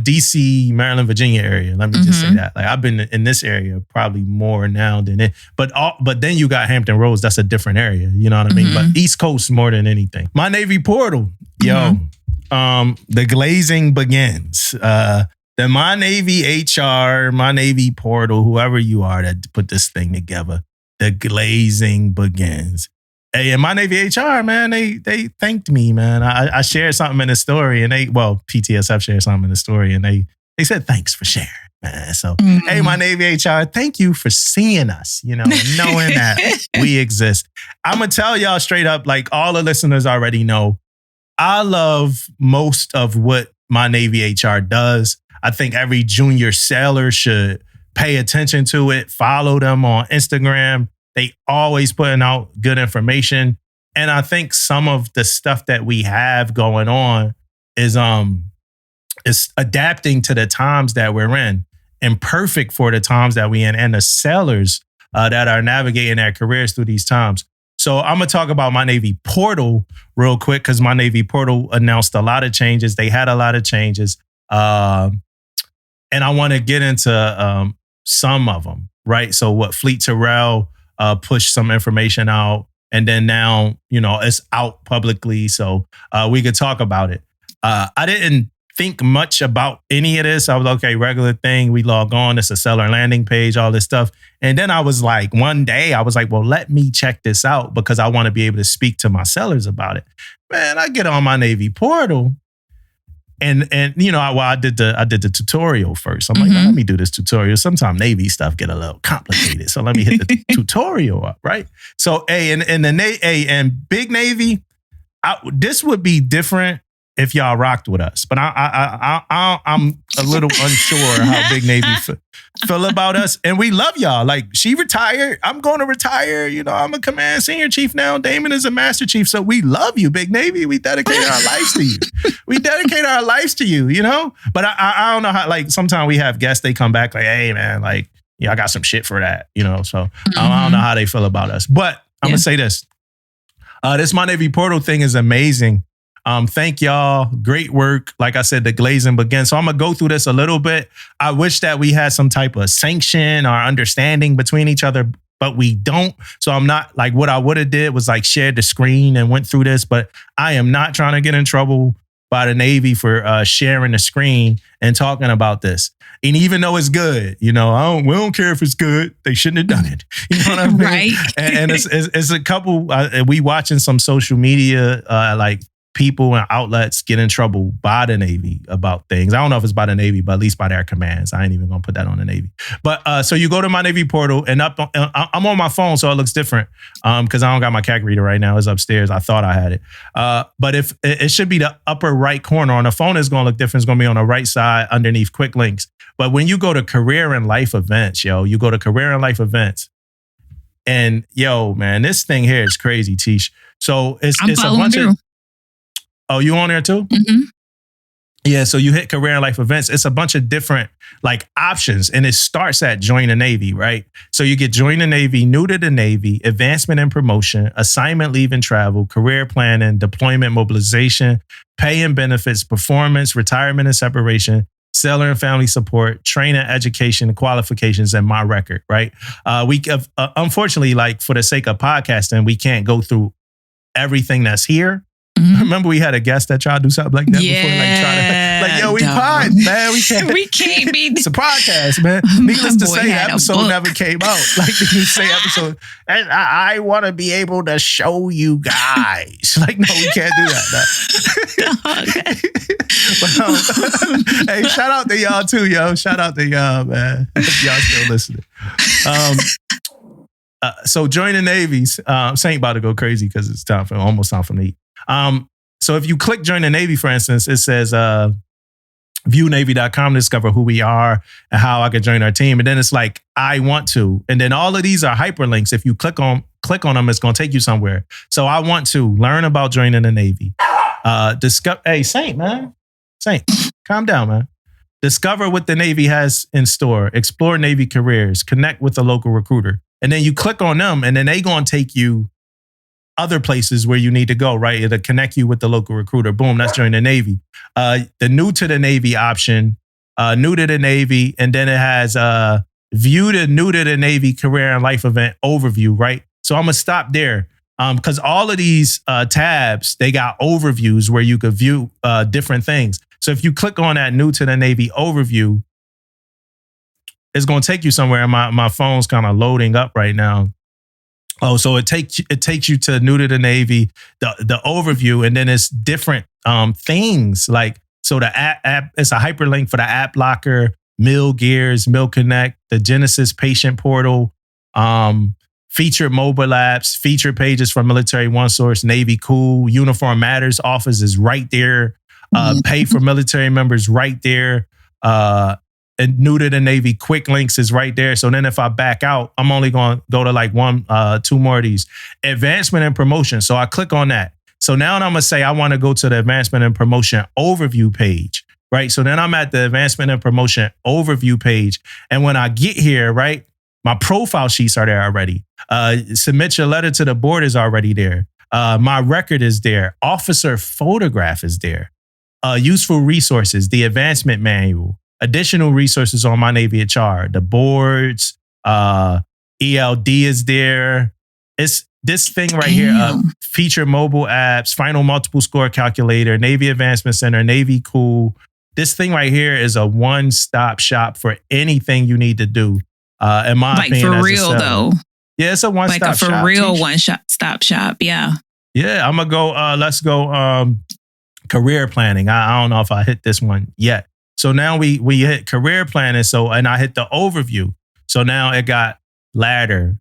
DC, Maryland, Virginia area. Let me just say that. Like I've been in this area probably more now than it. But then you got Hampton Roads. That's a different area. You know what I mean? But East Coast more than anything. My Navy portal, the glazing begins. The My Navy HR, My Navy portal, whoever you are that put this thing together, the glazing begins. Hey, and My Navy HR, man, they thanked me, man. I shared something in the story, and PTSF shared something in the story, and they said thanks for sharing, man. So, hey, My Navy HR, thank you for seeing us, you know, knowing that we exist. I'm gonna tell y'all straight up, like all the listeners already know, I love most of what My Navy HR does. I think every junior sailor should pay attention to it, follow them on Instagram. They always putting out good information. And I think some of the stuff that we have going on is adapting to the times that we're in and perfect for the times that we're in and the sailors that are navigating their careers through these times. So I'm going to talk about My Navy portal real quick because My Navy portal announced a lot of changes. They had a lot of changes. And I want to get into some of them, right? So what Fleet Terrell pushed some information out, and then now, you know, it's out publicly, so we could talk about it. I didn't think much about any of this. I was okay, regular thing. We log on. It's a seller landing page, all this stuff. And then I was like, one day I was like, well, let me check this out because I want to be able to speak to my sellers about it. Man, I get on My Navy portal. And you know, I did the tutorial first. I'm like, let me do this tutorial. Sometimes Navy stuff get a little complicated, so let me hit the tutorial up, right? So, and Big Navy, this would be different if y'all rocked with us, but I'm a little unsure how Big Navy feel about us, and we love y'all. Like she retired, I'm going to retire. You know, I'm a command senior chief now. Damon is a master chief, so we love you, Big Navy. We dedicate our lives to you. We dedicate our lives to you. You know, but I don't know how. Like sometimes we have guests, they come back like, hey man, like I got some shit for that. You know, so I don't know how they feel about us, but I'm gonna say this. This My Navy portal thing is amazing. Thank y'all. Great work. Like I said, the glazing begins. So I'm going to go through this a little bit. I wish that we had some type of sanction or understanding between each other, but we don't. So I'm not like what I would have did was like shared the screen and went through this, but I am not trying to get in trouble by the Navy for sharing the screen and talking about this. And even though it's good, you know, we don't care if it's good. They shouldn't have done it. You know what I mean? Right. And it's a couple, we watching some social media, like people and outlets get in trouble by the Navy about things. I don't know if it's by the Navy, but at least by their commands. I ain't even going to put that on the Navy. But so you go to My Navy portal and I'm on my phone, so it looks different because I don't got my CAC reader right now. It's upstairs. I thought I had it. But if it should be the upper right corner. On the phone, it's going to look different. It's going to be on the right side underneath quick links. But when you go to career and life events, you go to career and life events. And man, this thing here is crazy, Tish. So it's a bunch of... Oh, you on there too? Mm-hmm. Yeah, so you hit career and life events. It's a bunch of different like options, and it starts at join the Navy, right? So you get join the Navy, new to the Navy, advancement and promotion, assignment, leave and travel, career planning, deployment, mobilization, pay and benefits, performance, retirement and separation, sailor and family support, training, education, qualifications, and my record, right? We unfortunately, like for the sake of podcasting, we can't go through everything that's here. Mm-hmm. Remember we had a guest that tried to do something like that before? Like Yo, we pod, man. We can't be. It's a podcast, man. Needless to say, the episode never came out. Like you say, episode. And I want to be able to show you guys. Like, no, we can't do that. But, hey, shout out to y'all too, yo. Shout out to y'all, man. If y'all still listening. So join the Navy. Saint about to go crazy because it's almost time for me. So if you click join the Navy, for instance, it says viewnavy.com to discover who we are and how I can join our team. And then it's like, I want to. And then all of these are hyperlinks. If you click on them, it's going to take you somewhere. So I want to learn about joining the Navy. Hey, Saint, man. Saint, calm down, man. Discover what the Navy has in store. Explore Navy careers. Connect with a local recruiter. And then you click on them, and then they going to take you other places where you need to go, right? It'll connect you with the local recruiter. Boom, that's join the Navy. The new to the Navy option, new to the Navy, and then it has view the new to the Navy career and life event overview, right? So I'm going to stop there because all of these tabs, they got overviews where you could view different things. So if you click on that new to the Navy overview, it's going to take you somewhere. And my phone's kind of loading up right now. Oh, so it takes you to new to the Navy, the overview, and then it's different things. Like, so the app, it's a hyperlink for the app locker, Mill Gears, Mill Connect, the Genesis patient portal, featured mobile apps, featured pages from Military One Source, Navy Cool, Uniform Matters office is right there. Pay for military members right there. And new to the Navy quick links is right there. So then if I back out, I'm only going to go to like two more of these. Advancement and promotion. So I click on that. So now I'm going to say I want to go to the advancement and promotion overview page, right? So then I'm at the advancement and promotion overview page. And when I get here, right, my profile sheets are there already. Submit your letter to the board is already there. My record is there. Officer photograph is there. Useful resources, the advancement manual. Additional resources on My Navy HR. The boards, ELD is there. It's this thing right here. Feature mobile apps, final multiple score calculator, Navy Advancement Center, Navy Cool. This thing right here is a one-stop shop for anything you need to do. In my opinion, for real though. Yeah, it's a one-stop shop. Like a for real one-stop shop. Yeah. Yeah, I'm gonna go. Let's go. Career planning. I don't know if I hit this one yet. So now we hit career planning. And I hit the overview. So now it got ladder,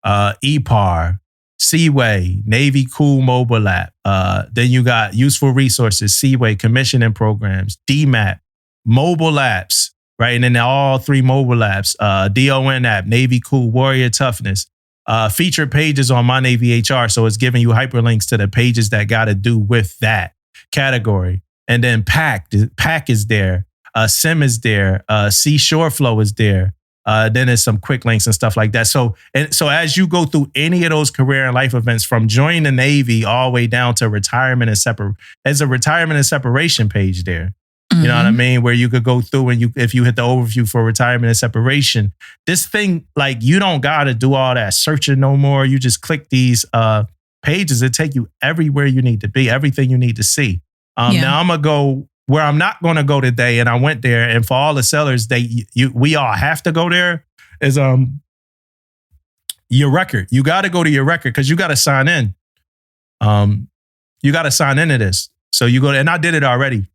EPAR, Seaway, Navy Cool mobile app. Then you got useful resources, Seaway, commissioning programs, DMAP, mobile apps, right? And then all three mobile apps, DON app, Navy Cool, Warrior Toughness, featured pages on My Navy HR. So it's giving you hyperlinks to the pages that got to do with that category. And then PAC is there. Sim is there. Seashore Flow is there. Then there's some quick links and stuff like that. So as you go through any of those career and life events, from joining the Navy all the way down to retirement and there's a retirement and separation page there. You know what I mean? Where you could go through and if you hit the overview for retirement and separation, this thing, like, you don't got to do all that searching no more. You just click these pages. It take you everywhere you need to be, everything you need to see. Now I'm going to go where I'm not going to go today, and I went there. And for all the sellers, we all have to go there. Is your record. You got to go to your record because you got to sign in. You got to sign into this. So you go, and I did it already.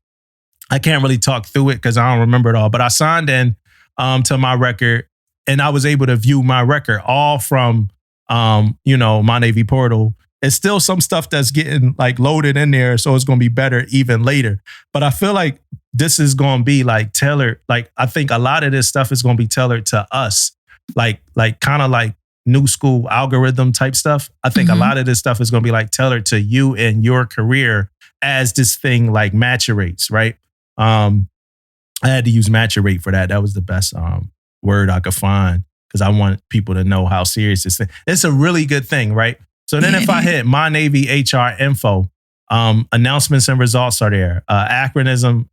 I can't really talk through it because I don't remember it all. But I signed in to my record, and I was able to view my record all from My Navy portal. It's still some stuff that's getting like loaded in there, so it's going to be better even later. But I feel like this is going to be like tailored. Like, I think a lot of this stuff is going to be tailored to us, like kind of like new school algorithm type stuff. I think a lot of this stuff is going to be like tailored to you and your career as this thing like maturates, right? I had to use maturate for that. That was the best word I could find because I want people to know how serious this thing. It's a really good thing, right? So then if I hit My Navy HR info, announcements and results are there. Acronyms,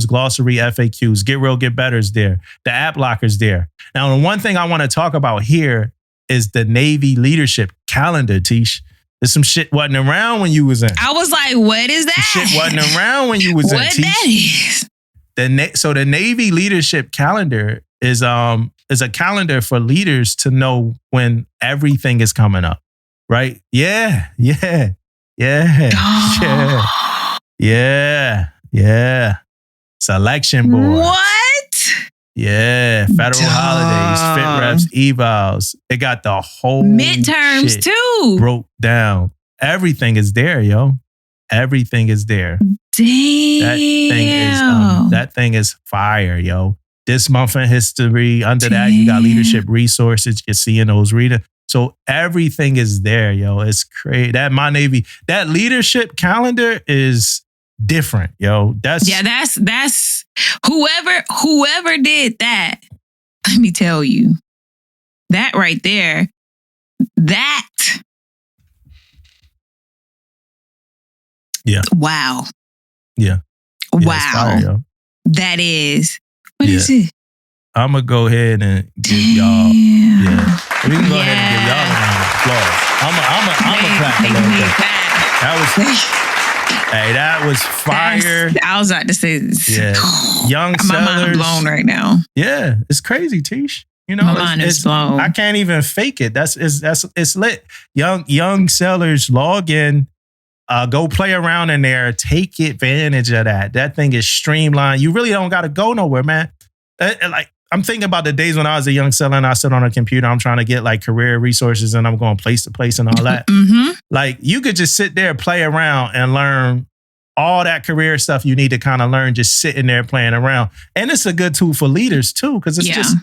glossary, FAQs, Get Real, Get Better is there. The app locker's there. Now, the one thing I want to talk about here is the Navy leadership calendar, Tish. There's some shit wasn't around when you was in. I was like, what is that? Some shit wasn't around when you was in. What that is? So the Navy leadership calendar is a calendar for leaders to know when everything is coming up, right? Yeah. Selection board. What? Yeah, federal holidays, fit reps, evals. It got the whole midterms shit too. broke down. Everything is there, yo. Everything is there. Damn. That thing is fire, yo. This month in history, under that, you got leadership resources. You're seeing those reading. So everything is there, yo. It's crazy. That leadership calendar is different, yo. That's whoever did that. Let me tell you, that right there, that. Yeah. Wow. Yeah. Wow. Fire, yo. That is. What is it? I'm going to go ahead and give y'all. Yeah. We can go ahead and give y'all a round of applause. I'm a clap a little bit. That was fire. I was about to say this. Yeah. Young sellers. My mind blown right now. Yeah. It's crazy, Tish. You know, my mind is blown. I can't even fake it. It's lit. Young sellers log in. Go play around in there. Take advantage of that. That thing is streamlined. You really don't got to go nowhere, man. Like, I'm thinking about the days when I was a young seller and I sit on a computer. I'm trying to get like career resources and I'm going place to place and all that. Mm-hmm. Like, you could just sit there, play around and learn all that career stuff you need to kind of learn just sitting there playing around. And it's a good tool for leaders too, because it's just,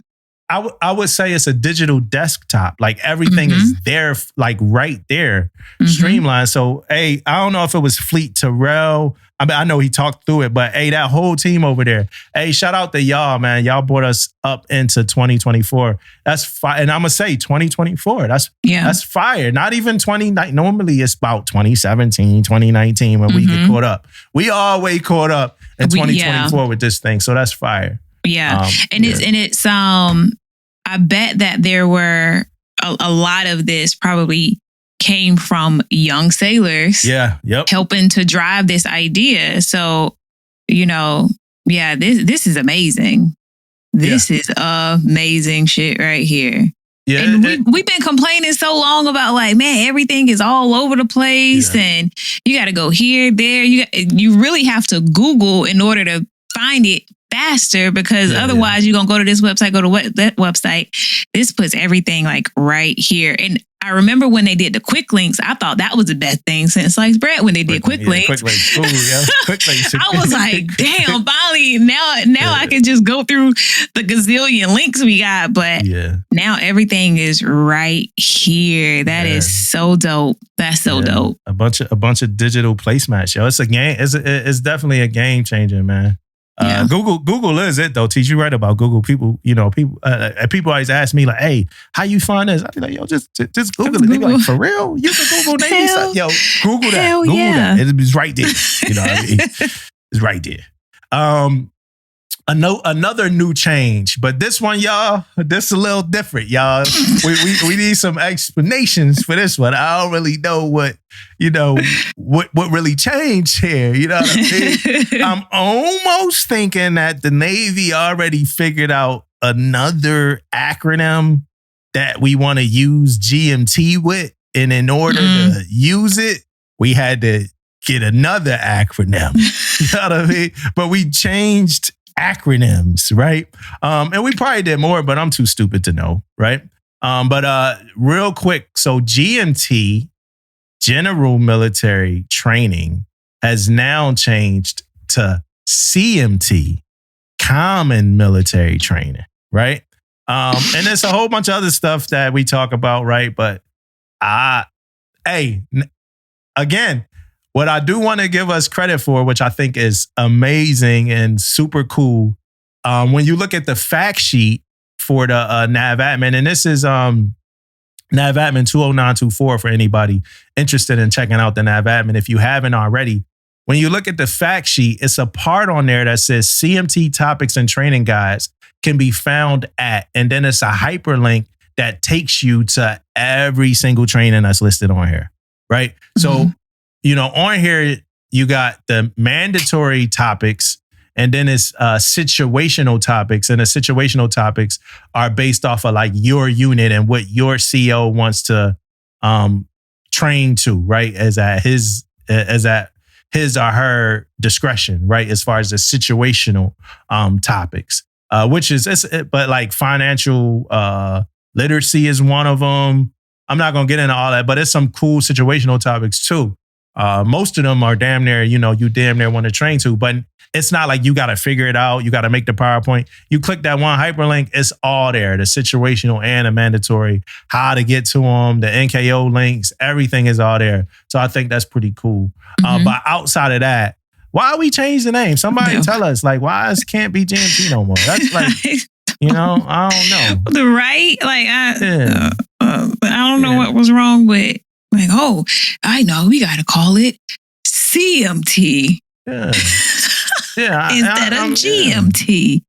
I would say it's a digital desktop. Like, everything is there, like right there, streamlined. So, hey, I don't know if it was Fleet Terrell. I mean, I know he talked through it, but hey, that whole team over there. Hey, shout out to y'all, man. Y'all brought us up into 2024. That's fire. And I'm going to say 2024. That's fire. Not even 2019. Normally it's about 2017, 2019 when we get caught up. We always caught up in 2024 with this thing. So that's fire. Yeah. It's I bet that there were a lot of this probably came from young sailors. Yeah. Yep. Helping to drive this idea. So, this is amazing. This is amazing shit right here. Yeah. And we've been complaining so long about, like, man, everything is all over the place and you got to go here, there. You really have to Google in order to find it faster, because otherwise you're going to go to this website, go to that website. This puts everything like right here. And I remember when they did the quick links, I thought that was the best thing since sliced bread when they did quick links. Quick links. Ooh, yeah. Quick links. I was like, damn, finally, now I can just go through the gazillion links we got. But now everything is right here. That is so dope. That's so dope. A bunch of digital placemats, yo. It's a game. It's definitely a game changer, man. Google is it though. Teach you right about Google. People always ask me like, "Hey, how you find this?" I be like, "Yo, just Google it." They be like, "For real? You can Google names?" Yo, Google that. Google that. It's right there. You know what I mean? It's right there. Another new change, but this one, y'all, this is a little different, y'all. We need some explanations for this one. I don't really know what really changed here. You know what I mean? I'm almost thinking that the Navy already figured out another acronym that we want to use GMT with, and in order to use it, we had to get another acronym. You know what I mean? But we changed acronyms, right? And we probably did more, but I'm too stupid to know, right? But real quick, so GMT, General Military Training, has now changed to CMT, Common Military Training, right? And there's a whole bunch of other stuff that we talk about, right? But again, what I do want to give us credit for, which I think is amazing and super cool, when you look at the fact sheet for the navatmin, and this is navatmin 20924 for anybody interested in checking out the navatmin if you haven't already. When you look at the fact sheet, it's a part on there that says CMT topics and training guides can be found at, and then it's a hyperlink that takes you to every single training that's listed on here. right? So, on here, you got the mandatory topics, and then it's situational topics. And the situational topics are based off of like your unit and what your CO wants to train to, right? As at his or her discretion, right? As far as the situational topics, but like financial literacy is one of them. I'm not going to get into all that, but it's some cool situational topics too. Most of them are damn near, you damn near want to train to, but it's not like you got to figure it out. You got to make the PowerPoint. You click that one hyperlink, it's all there. The situational and the mandatory, how to get to them, the NKO links, everything is all there. So I think that's pretty cool. But outside of that, why we change the name? Somebody tell us, like, why it can't be GMT no more? That's like, I don't know. Right? Like, I don't know what was wrong with, like, I know, we got to call it CMT. Yeah. Instead of GMT.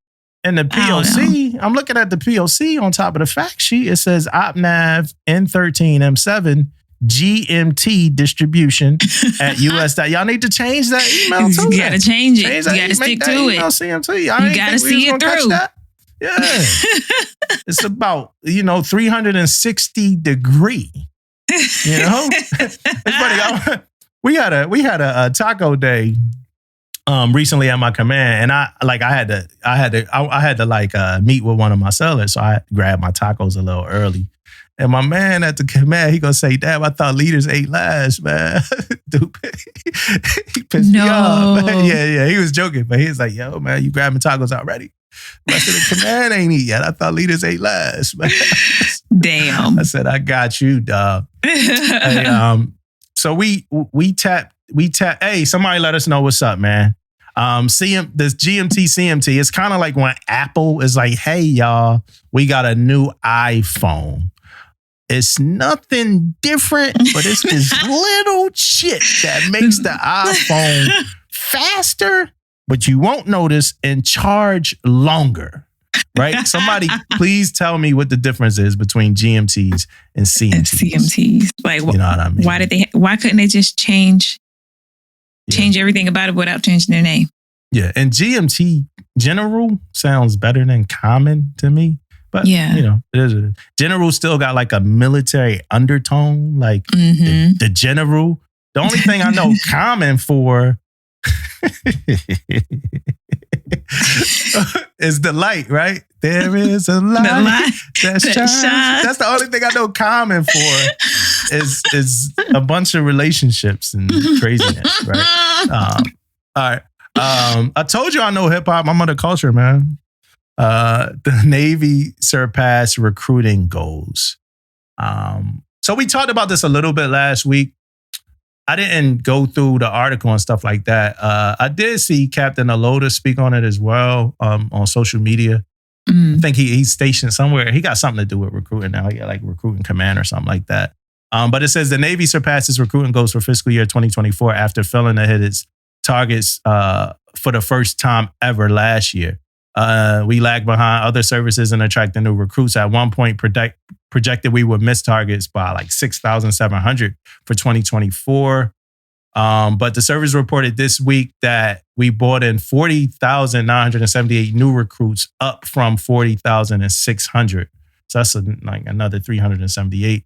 And the POC, I'm looking at the POC on top of the fact sheet. It says OpNav N13 M7 GMT distribution at US. Y'all need to change that email too. You got to change it. You got to stick to it. CMT. You got to see it through. Yeah. It's about, 360 degree. It's funny. We had a taco day recently at my command, and I had to meet with one of my sellers, so I grabbed my tacos a little early. And my man at the command, he gonna say, "Damn, I thought leaders ate last, man." Dude, he pissed me off. Yeah, he was joking, but he was like, "Yo, man, you grabbing tacos already? The rest of the command ain't eat yet. I thought leaders ate last, man." Damn. I said, "I got you, dog." Hey, so we tap. Hey, somebody let us know what's up, man. This GMT CMT, it's kind of like when Apple is like, "Hey, y'all, we got a new iPhone." It's nothing different, but it's this little chip that makes the iPhone faster, but you won't notice, and charge longer. Right? Somebody please tell me what the difference is between GMTs and CMTs. Like, you know what I mean? Why couldn't they just change everything about it without changing their name? Yeah. And GMT general sounds better than common to me. But, it is. General still got like a military undertone, like the general. The only thing I know common for is the light, right? There is a light that shines. That's the only thing I know common for is a bunch of relationships and craziness, right? All right. I told you I know hip hop. I'm under culture, man. The Navy surpassed recruiting goals. So we talked about this a little bit last week. I didn't go through the article and stuff like that. I did see Captain Aloda speak on it as well on social media. I think he's stationed somewhere. He got something to do with recruiting now. He got like recruiting command or something like that. But it says the Navy surpasses recruiting goals for fiscal year 2024 after failing to hit its targets for the first time ever last year. We lagged behind other services in attracting new recruits. At one point, projected we would miss targets by like 6,700 for 2024. But the service reported this week that we brought in 40,978 new recruits, up from 40,600. So that's like another 378.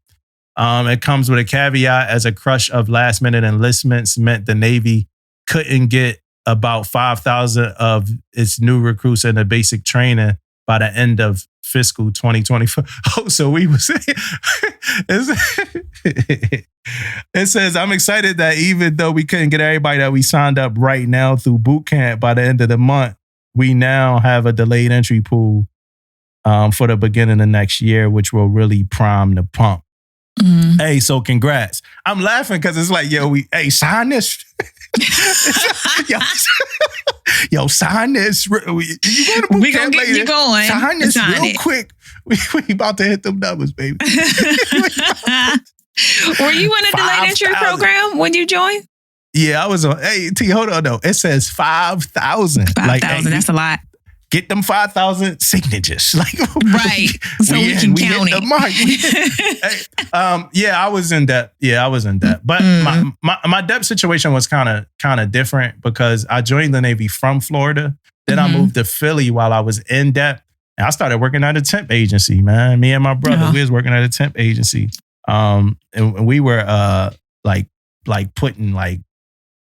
It comes with a caveat, as a crush of last-minute enlistments meant the Navy couldn't get about 5,000 of its new recruits in the basic training by the end of fiscal 2024. Oh, so we was it says, I'm excited that even though we couldn't get everybody that we signed up right now through boot camp by the end of the month, we now have a delayed entry pool for the beginning of next year, which will really prime the pump. Hey, so congrats. I'm laughing because it's like, sign this. Yo, sign this. You go to boot camp later. You going. Sign this real quick. We about to hit them numbers, baby. Were you in a delayed entry program when you joined? Yeah, I was on. Hey, T, hold on though. It says 5,000. 5,000. That's a lot. get them 5,000 signatures. Like, right. So we can count hit it. the mark. I was in debt. Yeah, I was in debt. But my debt situation was kind of different because I joined the Navy from Florida. Then I moved to Philly while I was in debt. And I started working at a temp agency, man. Me and my brother, we was working at a temp agency. And we were like putting like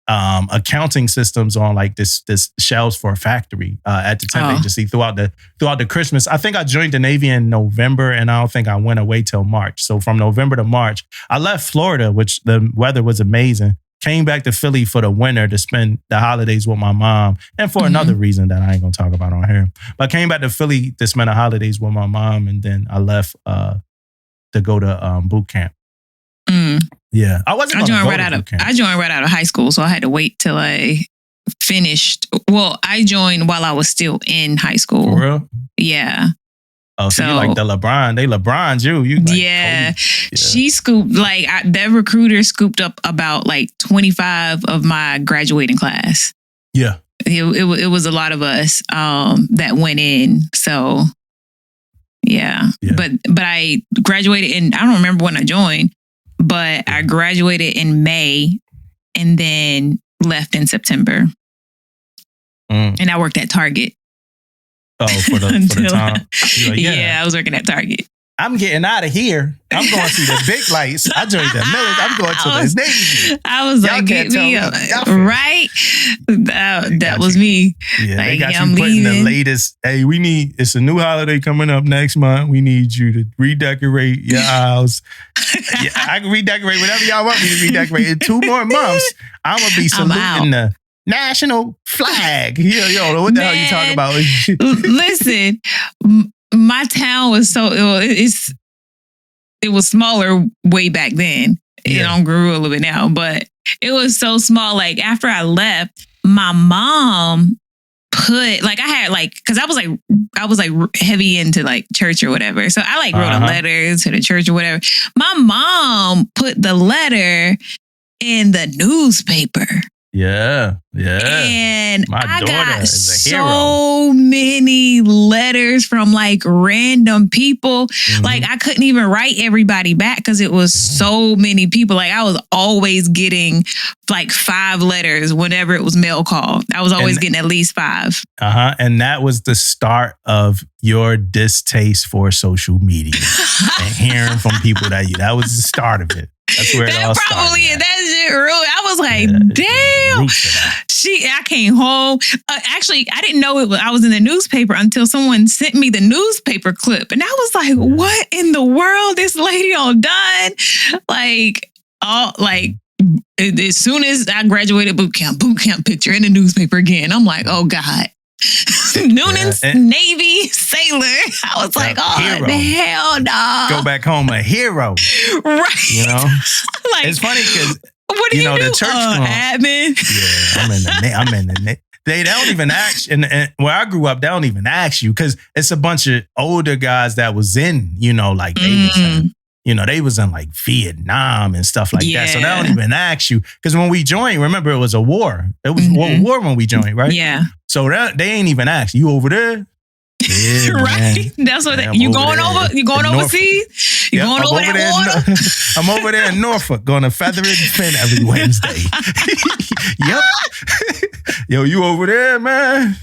accounting systems on like this shelves for a factory at the temp agency throughout the Christmas. I think I joined the Navy in November, and I don't think I went away till March. So from November to March, I left Florida, which the weather was amazing. Came back to Philly for the winter to spend the holidays with my mom, and for another reason that I ain't gonna talk about on here. But I came back to Philly to spend the holidays with my mom, and then I left to go to boot camp. Yeah, I joined right out of high school, so I had to wait till I finished. Well, I joined while I was still in high school. For real? Yeah. Oh, so you like the LeBron? They LeBron's you. You like yeah. She scooped that recruiter scooped up about like 25 of my graduating class. Yeah. It was a lot of us that went in. So yeah. But I graduated in, I don't remember when I joined, but I graduated in May and then left in September. And I worked at Target. Oh, for the time? Like, yeah, I was working at Target. I'm getting out of here. I'm going to the big lights. I joined the Millington. I'm going to the Navy. I was like, get me up. Right? That was me. Yeah, like, they got you putting the latest. Hey, it's a new holiday coming up next month. We need you to redecorate your house. Yeah, I can redecorate whatever y'all want me to redecorate. In 2 more months, I'm going to be saluting the national flag. Yo, what the hell you talking about? Listen, my town was it was smaller way back then. It grew a little bit now, but it was so small. Like after I left, my mom put like I had like because I was like heavy into like church or whatever. So I like wrote a letter to the church or whatever. My mom put the letter in the newspaper. Yeah. And I got so many letters from like random people. Like I couldn't even write everybody back because it was so many people. Like I was always getting like 5 letters whenever it was mail call. I was always getting at least 5. And that was the start of your distaste for social media and hearing from people that was the start of it. That's where it all started. Probably that shit really. I was like, damn. I came home. Actually, I didn't know I was in the newspaper until someone sent me the newspaper clip, and I was like, "What in the world? This lady on done?" As soon as I graduated boot camp picture in the newspaper again. I'm like, "Oh God." Noonan's Navy sailor. I was like, hero. The hell no. Go back home a hero. Right. You know? Like, it's funny because what do you do? The church admin. Yeah, I'm in the they don't even ask, and where I grew up, they don't even ask you because it's a bunch of older guys that was in, like they was in, they was in like Vietnam and stuff like that. So they don't even ask you because when we joined, remember it was a war. It was war when we joined, right? Yeah. So they ain't even ask you over there. Yeah, right. Man. That's what you going over. You going overseas. You going over that water. I'm over there in Norfolk, going to Feather and Fin every Wednesday. Yep. Yo, you over there, man?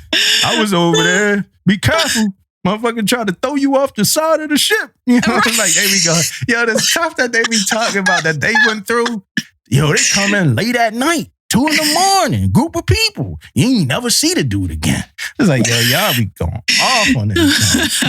I was over there. Be careful. Motherfucker try to throw you off the side of the ship. You know, like, there we go. Yo, the stuff that they be talking about that they went through. Yo, they come in late at night, 2 a.m, group of people. You ain't never see the dude again. It's like, yo, y'all be going off on this.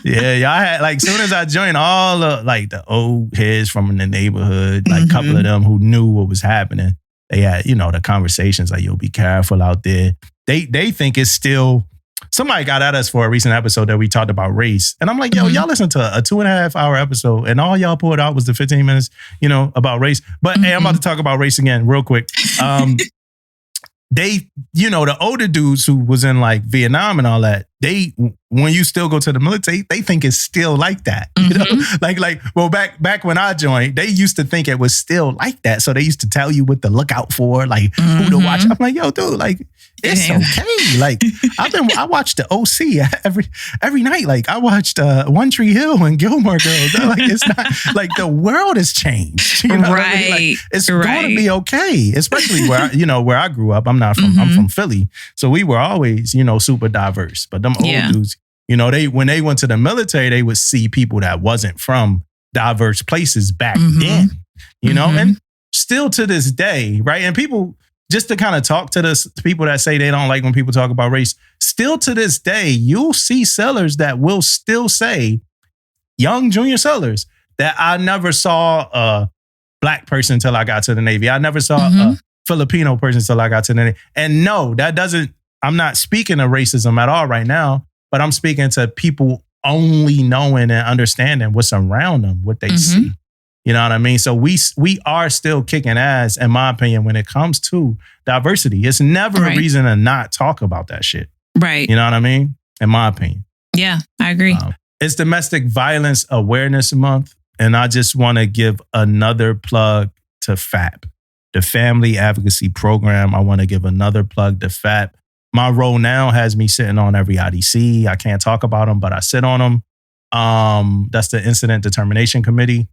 Yeah, y'all had, like, soon as I joined, all the, like, the old heads from the neighborhood, like, a couple of them who knew what was happening, they had, the conversations like, yo, be careful out there. They think it's still... Somebody got at us for a recent episode that we talked about race. And I'm like, yo, y'all listen to a 2.5-hour episode and all y'all pulled out was the 15 minutes, about race. But hey, I'm about to talk about race again real quick. They, the older dudes who was in like Vietnam and all that, when you still go to the military, they think it's still like that. Well, back when I joined, they used to think it was still like that. So they used to tell you what to look out for, like who to watch. I'm like, yo, dude, like, It's okay. Like I watched the OC every night. Like I watched One Tree Hill and Gilmore Girls. Like it's not like the world has changed. You know what I mean? Like, it's going to be okay. Especially where I grew up. I'm not from. I'm from Philly, so we were always super diverse. But them old dudes, when they went to the military, they would see people that wasn't from diverse places back then. And still to this day, right? And people. Just to kind of talk to the people that say they don't like when people talk about race, still to this day, you'll see sellers that will still say, young junior sellers, that I never saw a black person until I got to the Navy. I never saw a Filipino person until I got to the Navy. And no, I'm not speaking of racism at all right now, but I'm speaking to people only knowing and understanding what's around them, what they see. You know what I mean? So we are still kicking ass, in my opinion, when it comes to diversity. It's never a reason to not talk about that shit. Right. You know what I mean? In my opinion. Yeah, I agree. It's Domestic Violence Awareness Month, and I just want to give another plug to FAP, the Family Advocacy Program. I want to give another plug to FAP. My role now has me sitting on every IDC. I can't talk about them, but I sit on them. That's the Incident Determination Committee.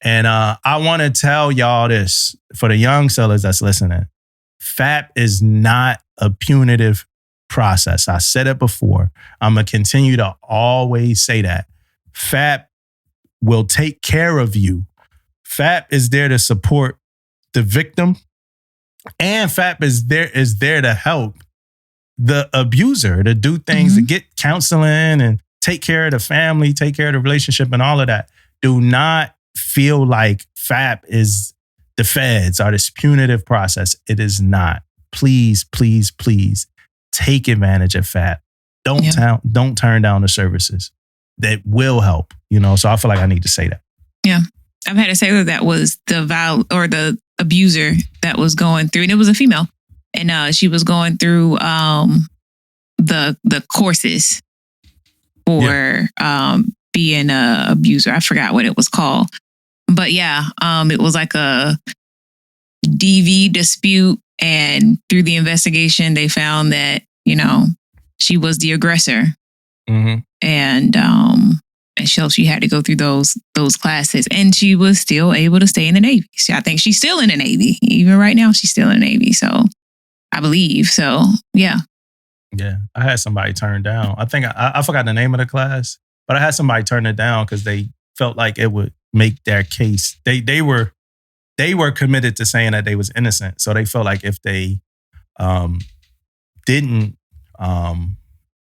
And I want to tell y'all this for the young sellers that's listening. FAP is not a punitive process. I said it before. I'm going to continue to always say that. FAP will take care of you. FAP is there to support the victim. And FAP is there to help the abuser, to do things, to get counseling and take care of the family, take care of the relationship and all of that. Do not feel like FAP is the feds or this punitive process. It is not. Please, please, please take advantage of FAP. Don't turn down the services that will help. So I feel like I need to say that. Yeah, I've had a sailor that was the abuser that was going through, and it was a female, and she was going through the courses for being a abuser. I forgot what it was called. But it was like a DV dispute. And through the investigation, they found that, she was the aggressor. And so she had to go through those classes. And she was still able to stay in the Navy. So I think she's still in the Navy. Even right now, she's still in the Navy. So I believe. So, yeah. Yeah. I had somebody turn down. I think I forgot the name of the class, but I had somebody turn it down because they felt like it would make their case. They were committed to saying that they was innocent. So they felt like if they didn't,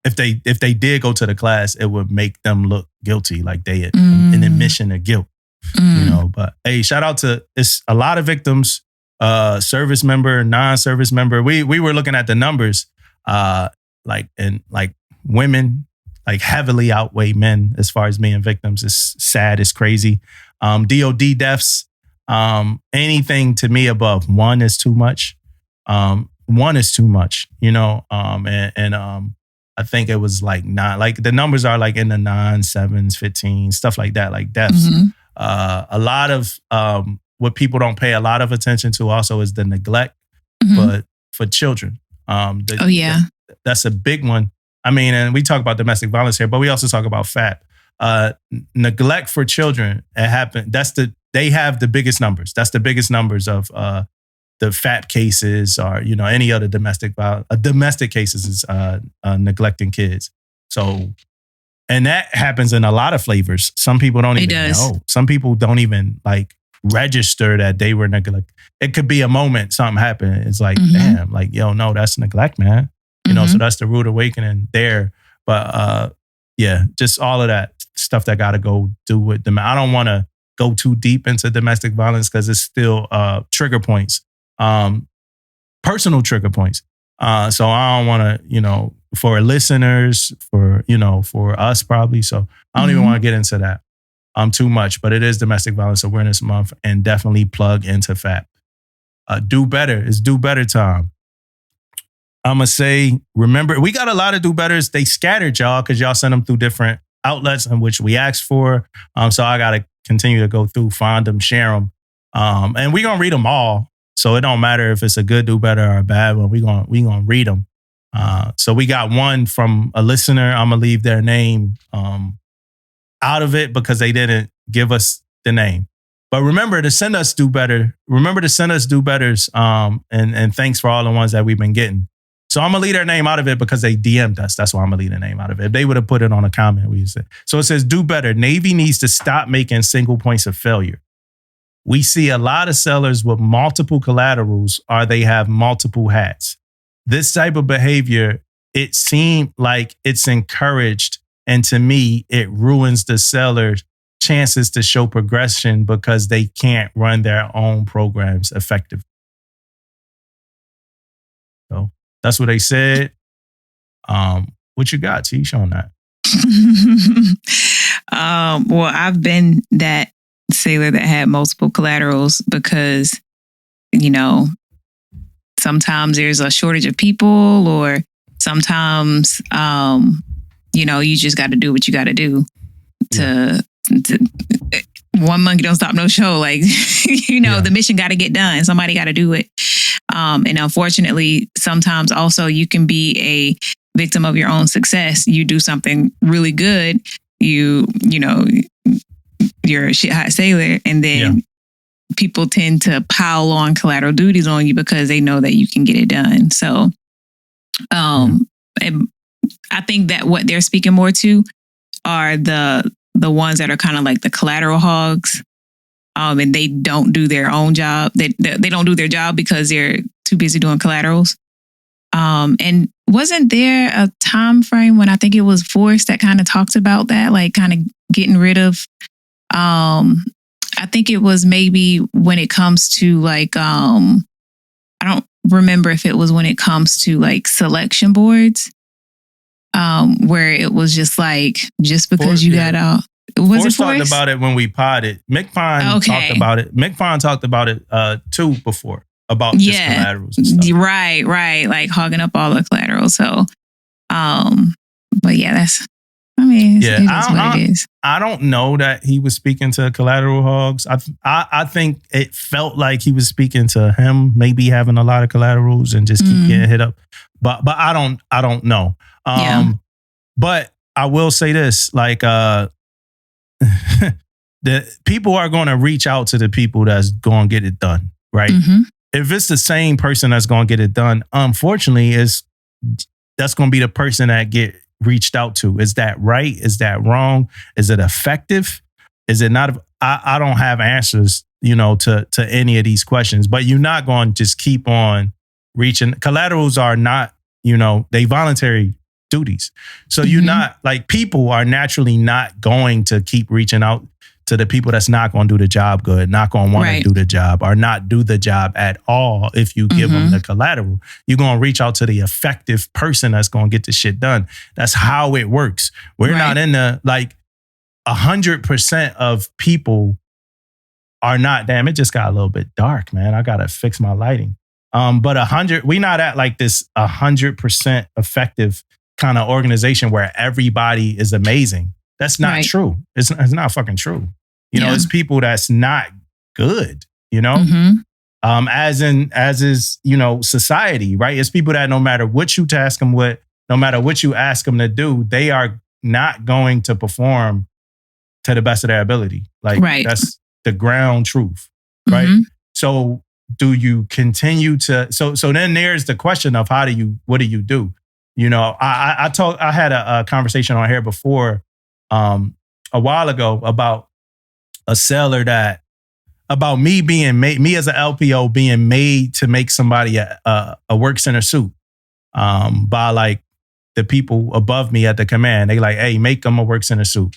if they did go to the class, it would make them look guilty, like they had an admission of guilt. But hey, shout out to it's a lot of victims, service member, non-service member. We were looking at the numbers, women heavily outweigh men as far as being victims. It's sad, it's crazy. DOD deaths, anything to me above one is too much. One is too much, I think it was the numbers are in the 9, 7s, 15, stuff like that, like deaths. A lot of what people don't pay a lot of attention to also is the neglect, but for children. That's a big one. I mean, and we talk about domestic violence here, but we also talk about FAP. Neglect for children, it happened. They have the biggest numbers. That's the biggest numbers of the FAP cases or, any other domestic violence. Domestic cases is neglecting kids. So, and that happens in a lot of flavors. Some people don't even know. Some people don't even register that they were neglected. It could be a moment, something happened. It's damn, no, that's neglect, man. So that's the rude awakening there. But just all of that stuff that got to go do with them. I don't want to go too deep into domestic violence because it's still trigger points, personal trigger points. So I don't want to, for listeners, for us probably. So I don't even want to get into that too much. But it is Domestic Violence Awareness Month, and definitely plug into FAP. Do better. It's do better time. I'm going to say, remember, we got a lot of do betters. They scattered y'all because y'all sent them through different outlets in which we asked for. So I got to continue to go through, find them, share them. And we're going to read them all. So it don't matter if it's a good do better or a bad one. We gonna read them. So we got one from a listener. I'm gonna leave their name out of it because they didn't give us the name. But remember to send us do better. Remember to send us do betters. And thanks for all the ones that we've been getting. So I'm gonna leave their name out of it because they DM'd us. That's why I'm gonna leave their name out of it. If they would have put it on a comment, we said. So it says, do better. Navy needs to stop making single points of failure. We see a lot of sellers with multiple collaterals or they have multiple hats. This type of behavior, it seemed like it's encouraged. And to me, it ruins the seller's chances to show progression because they can't run their own programs effectively. So that's what they said. What you got, Tish, on that? Well, I've been that sailor that had multiple collaterals because, sometimes there's a shortage of people, or sometimes, you just got to do what you got to do to one monkey don't stop no show. Like, the mission got to get done. Somebody got to do it. And unfortunately, sometimes also you can be a victim of your own success. You do something really good. You're a shit hot sailor, and then people tend to pile on collateral duties on you because they know that you can get it done. So, and I think that what they're speaking more to are the ones that are kind of like the collateral hogs, and they don't do their own job. They don't do their job because they're too busy doing collaterals. And wasn't there a time frame when I think it was Force that kind of talked about that, like kind of getting rid of, I think it was maybe when it comes to like, I don't remember if it was when it comes to like selection boards, where it was just like, just because you got out. Was it Force? Talked about it when we podded. Mick Pine talked about it. Mick Pine talked about it too before, about just collaterals and stuff. Right. Like hogging up all the collateral. So, but yeah, that's, it is what it is. I don't know that he was speaking to collateral hogs. I think it felt like he was speaking to him, maybe having a lot of collaterals and just keep getting hit up. But I don't know. But I will say this, like, the people are going to reach out to the people that's going to get it done, right? Mm-hmm. If it's the same person that's going to get it done, unfortunately, that's going to be the person that get reached out to. Is that right? Is that wrong? Is it effective? Is it not? I don't have answers, to any of these questions, but you're not going to just keep on reaching. Collaterals are not, they voluntary duties. So you're not, like, people are naturally not going to keep reaching out to the people that's not going to do the job good, not going to want to do the job, or not do the job at all. If you give them the collateral, you're going to reach out to the effective person that's going to get the shit done. That's how it works. We're not in the, like, 100% of people are not, damn, it just got a little bit dark, man. I got to fix my lighting. But we're not at like this 100% effective kind of organization where everybody is amazing. That's not true. It's not fucking true. It's people that's not good, as is, society, right? It's people that no matter what you task them with, no matter what you ask them to do, they are not going to perform to the best of their ability. Like, that's the ground truth, right? So do you continue to, so then there's the question of what do you do? I had a conversation on here before, a while ago about a seller about me being made, me as an LPO being made to make somebody a work center suit, by like the people above me at the command. They like, hey, make them a work center suit.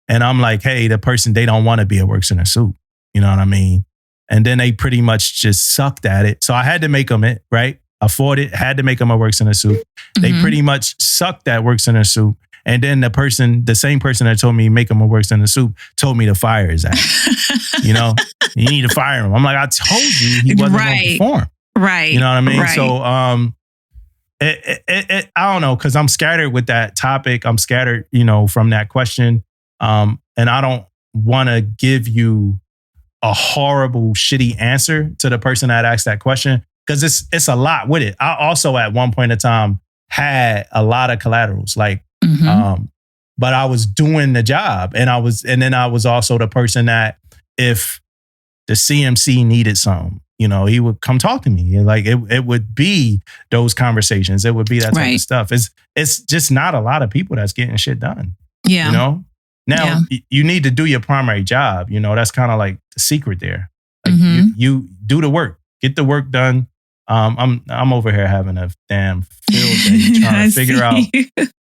And I'm like, hey, the person, they don't want to be a work center suit. You know what I mean? And then they pretty much just sucked at it. So I had to make them it, right? Afford had to make them a work center suit. They pretty much sucked at work center suit. And then the same person that told me make him a work center suit told me to fire his ass. You need to fire him. I'm like, I told you he wasn't going to perform. Right. You know what I mean? Right. So I don't know, because I'm scattered with that topic. I'm scattered, from that question. And I don't want to give you a horrible, shitty answer to the person that asked that question, because it's a lot with it. I also at one point in time had a lot of collaterals, like, but I was doing the job, and then I was also the person that if the CMC needed something, you know, he would come talk to me. Like it would be those conversations. It would be that type of stuff. It's just not a lot of people that's getting shit done. Yeah. You know? Now you need to do your primary job. You know, that's kind of like the secret there. Like you do the work, get the work done. I'm over here having a damn field day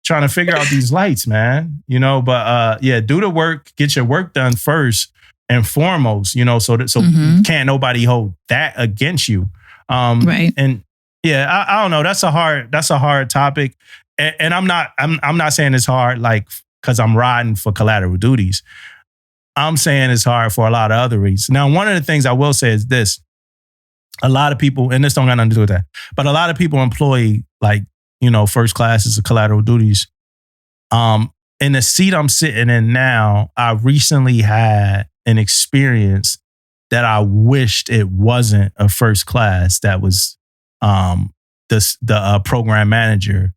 trying to figure out these lights, man. You know, but do the work, get your work done first and foremost, you know, so can't nobody hold that against you. Right. And I don't know. That's a hard topic. And I'm not saying it's hard like because I'm riding for collateral duties. I'm saying it's hard for a lot of other reasons. Now, one of the things I will say is this. A lot of people, and this don't got nothing to do with that, but a lot of people employ like, you know, first classes of collateral duties. In the seat I'm sitting in now, I recently had an experience that I wished it wasn't a first class that was the program manager,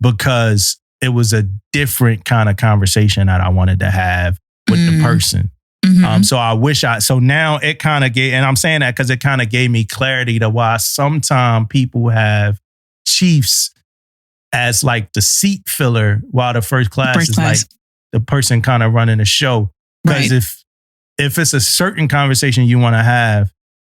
because it was a different kind of conversation that I wanted to have with the person. So now it kind of gave, and I'm saying that because it kind of gave me clarity to why sometimes people have chiefs as like the seat filler while the first class is like the person kind of running the show. Because if it's a certain conversation you want to have,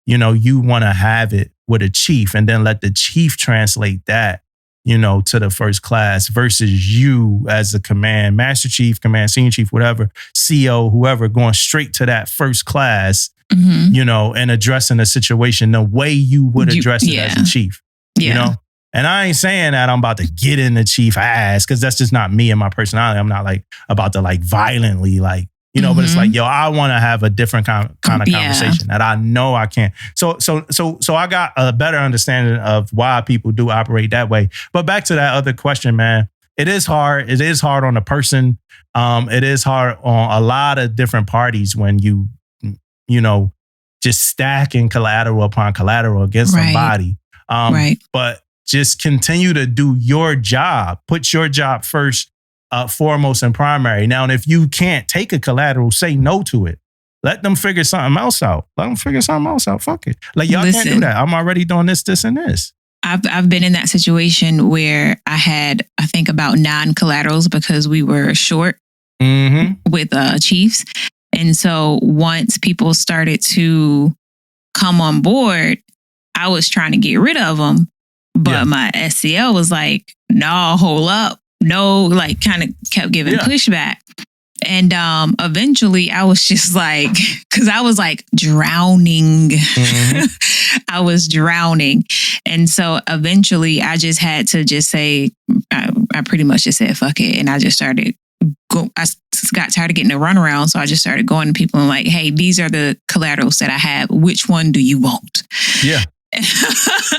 you know, you want to have it with a chief and then let the chief translate that, you know, to the first class versus you as the command master chief, command senior chief, whatever, CO, whoever, going straight to that first class, you know, and addressing the situation the way you would address it as a chief, you know? And I ain't saying that I'm about to get in the chief ass, because that's just not me and my personality. I'm not like about to like violently like, you know, but it's like, yo, I want to have a different kind of conversation that I know I can. So I got a better understanding of why people do operate that way. But back to that other question, man, it is hard. It is hard on the person. It is hard on a lot of different parties when you know, just stacking collateral upon collateral against somebody. But just continue to do your job. Put your job first. Foremost and primary. Now, and if you can't take a collateral, say no to it. Let them figure something else out. Fuck it. Like, y'all can't do that. I'm already doing this, and this. I've been in that situation where I had, I think, about 9 collaterals because we were short with chiefs. And so once people started to come on board, I was trying to get rid of them. But my SCL was like, no, hold up. No, like kind of kept giving pushback. And eventually I was just like, because I was like drowning. I was drowning. And so eventually I just had to just say, I pretty much just said, fuck it. And I just started I got tired of getting a runaround. So I just started going to people and like, hey, these are the collaterals that I have. Which one do you want? Yeah.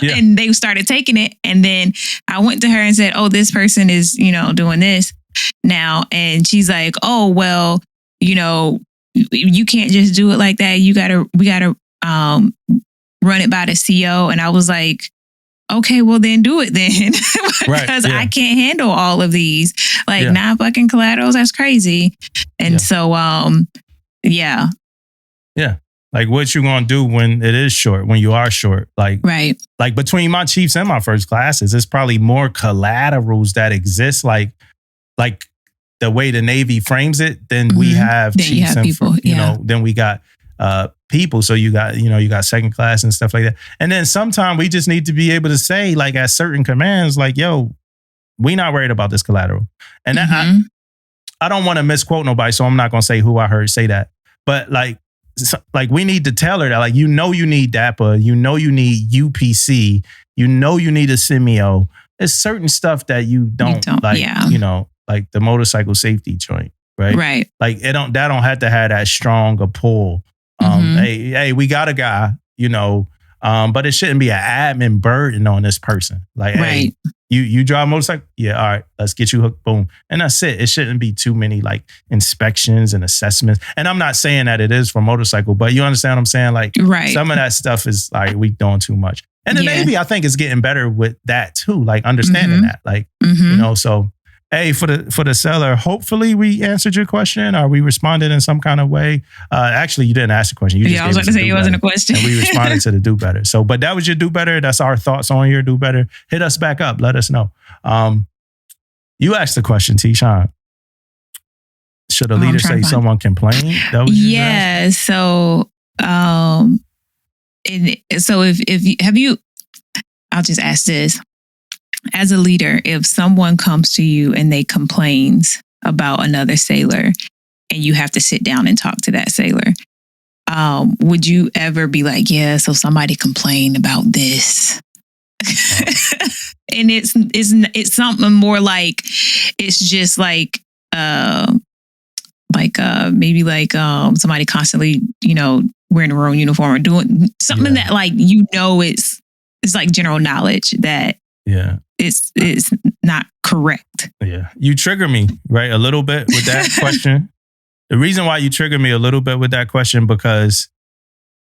And they started taking it. And then I went to her and said, oh, this person is, you know, doing this now. And she's like, oh, well, you know, you can't just do it like that. We gotta run it by the CO. And I was like, okay, well then do it then. Because I can't handle all of these. Like 9 fucking collaterals, that's crazy. And so like, what you gonna do when it is short, when you are short? Like, like between my chiefs and my first classes, there's probably more collaterals that exist, like the way the Navy frames it, than we have then chiefs and people, you know, then we got people. So you got second class and stuff like that. And then sometimes we just need to be able to say, like, at certain commands, like, yo, we not worried about this collateral. And that, I don't want to misquote nobody, so I'm not gonna say who I heard say that. But like we need to tell her that, like, you know, you need DAPA, you know, you need UPC, you know, you need a Simeo. There's certain stuff that you don't like, you know, like the motorcycle safety joint, right? Right. Like that don't have to have that strong a pull. Hey, we got a guy, you know, But it shouldn't be an admin burden on this person. Like, hey, you drive a motorcycle? Yeah, all right, let's get you hooked, boom. And that's it. It shouldn't be too many like inspections and assessments. And I'm not saying that it is for motorcycle, but you understand what I'm saying? Like some of that stuff is like we doing too much. And the Navy, I think, is getting better with that too, like understanding that. Like, you know, so hey, for the seller, hopefully we answered your question or we responded in some kind of way. Actually, you didn't ask the question. You just I was going to say it wasn't a question. And we responded to the do better. So, but that was your do better. That's our thoughts on your do better. Hit us back up. Let us know. You asked the question, T-Sean. Should a leader say someone complained? That was so, so if you, have you, I'll just ask this. As a leader, if someone comes to you and they complains about another sailor and you have to sit down and talk to that sailor, would you ever be like, yeah, so somebody complained about this? And it's something more like, it's just like maybe like somebody constantly, you know, wearing their own uniform or doing something that like, you know, it's like general knowledge that it's not correct. Yeah. You trigger me, right? A little bit with that question. The reason why you trigger me a little bit with that question, because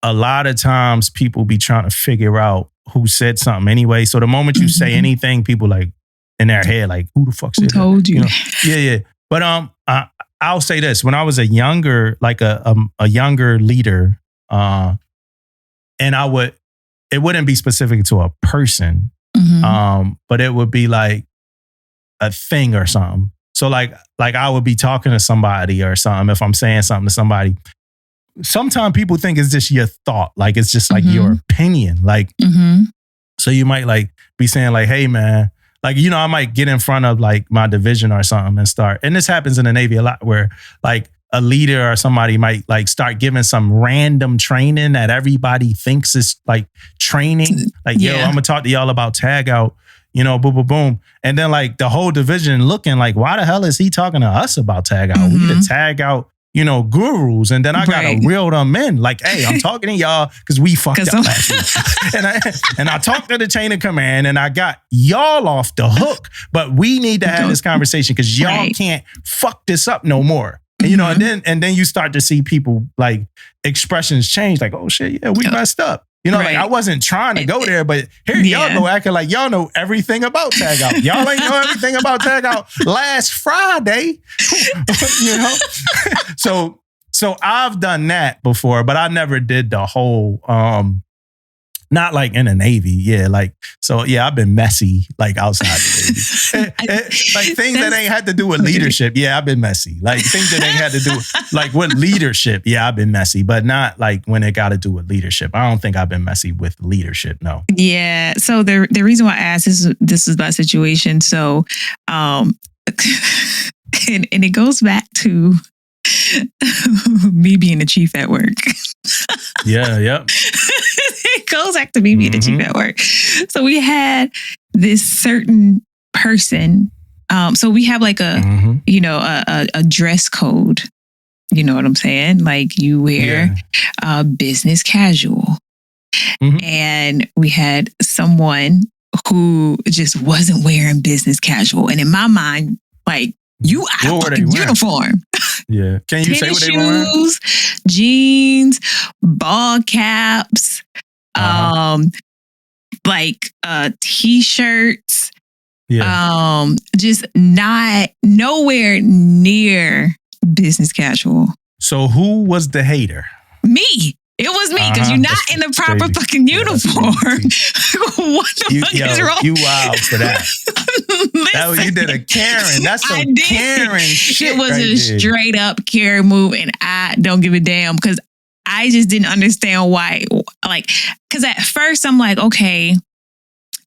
a lot of times people be trying to figure out who said something anyway. So the moment you say anything, people like in their head, like, who the fuck said who told you? Know? Yeah. But I'll say this. When I was a younger, like a younger leader, and it wouldn't be specific to a person, but it would be like a thing or something. So like I would be talking to somebody or something. If I'm saying something to somebody, sometimes people think it's just your thought. Like it's just like your opinion. Like, so you might like be saying like, hey man, like, you know, I might get in front of like my division or something and start, and this happens in the Navy a lot where like a leader or somebody might like start giving some random training that everybody thinks is like training. Like, yo, I'm gonna talk to y'all about tag out, you know, boom, boom, boom. And then like the whole division looking like, why the hell is he talking to us about tag out? We the tag out, you know, gurus. And then I gotta reel them in. Like, hey, I'm talking to y'all because we fucked up last week. and I talked to the chain of command and I got y'all off the hook. But we need to have this conversation because y'all can't fuck this up no more. And, you know, and then you start to see people like expressions change. Like, oh shit, yeah, we messed up. You know, like I wasn't trying to go there, but here y'all go acting like y'all know everything about tag out. Y'all ain't know everything about tag out last Friday. You know? So I've done that before, but I never did the whole not like in the Navy. Yeah, like, so yeah, I've been messy like outside the Navy. Like things that ain't had to do with leadership. Yeah, I've been messy. Like things that ain't had to do like with leadership. Yeah, I've been messy, but not like when it got to do with leadership. I don't think I've been messy with leadership. No. Yeah. So the reason why I asked this is that situation. So, and it goes back to me being the chief at work. Yeah. It goes back to me being the chief at work. So we had this certain person. So we have like a, you know, a dress code. You know what I'm saying? Like you wear business casual. And we had someone who just wasn't wearing business casual. And in my mind, like, you out of uniform. Yeah. Can you say what they were wearing? Shoes, jeans, ball caps, like t-shirts. Yeah. Just not nowhere near business casual. So who was the hater? Me. It was me, because you're not in the proper fucking uniform. What the fuck is wrong? You wild for that. Listen, you did a Karen. That's some Karen shit. It was a straight up Karen move, and I don't give a damn, because I just didn't understand why. Like, because at first I'm like, okay,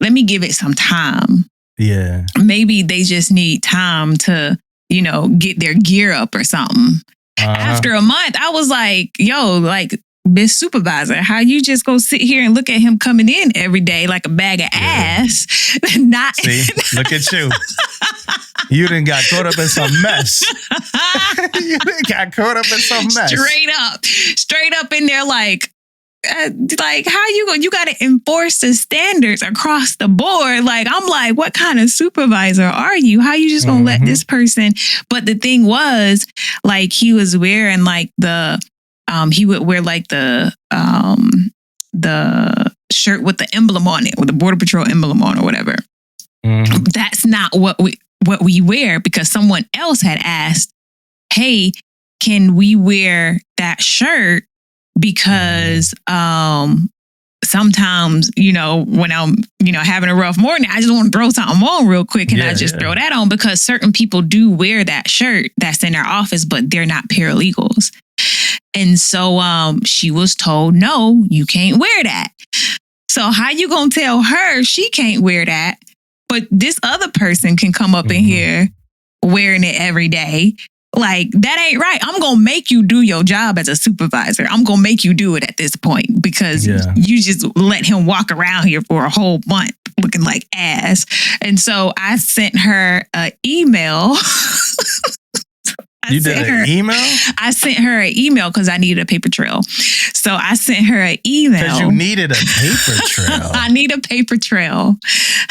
let me give it some time. Yeah. Maybe they just need time to, you know, get their gear up or something. After a month, I was like, yo, like, Miss Supervisor, how you just go sit here and look at him coming in every day like a bag of ass? Not see, look at you. You done got caught up in some mess. You done got caught up in some mess. Straight up in there like, like, how you got to enforce the standards across the board? Like, I'm like, what kind of supervisor are you? How you just gonna let this person? But the thing was, like, he was wearing like he would wear like the shirt with the emblem on it, with the Border Patrol emblem on or whatever. That's not what we wear, because someone else had asked, hey, can we wear that shirt? Because sometimes, when I'm, having a rough morning, I just want to throw something on real quick, and I just throw that on, because certain people do wear that shirt that's in their office, but they're not paralegals. And so she was told, no, you can't wear that. So how you gonna tell her she can't wear that, but this other person can come up in here wearing it every day? Like, that ain't right. I'm going to make you do your job as a supervisor. I'm going to make you do it at this point, because you just let him walk around here for a whole month looking like ass. And so I sent her an email. You did an email? I sent her an email because I needed a paper trail. So I sent her an email. Because you needed a paper trail. I need a paper trail.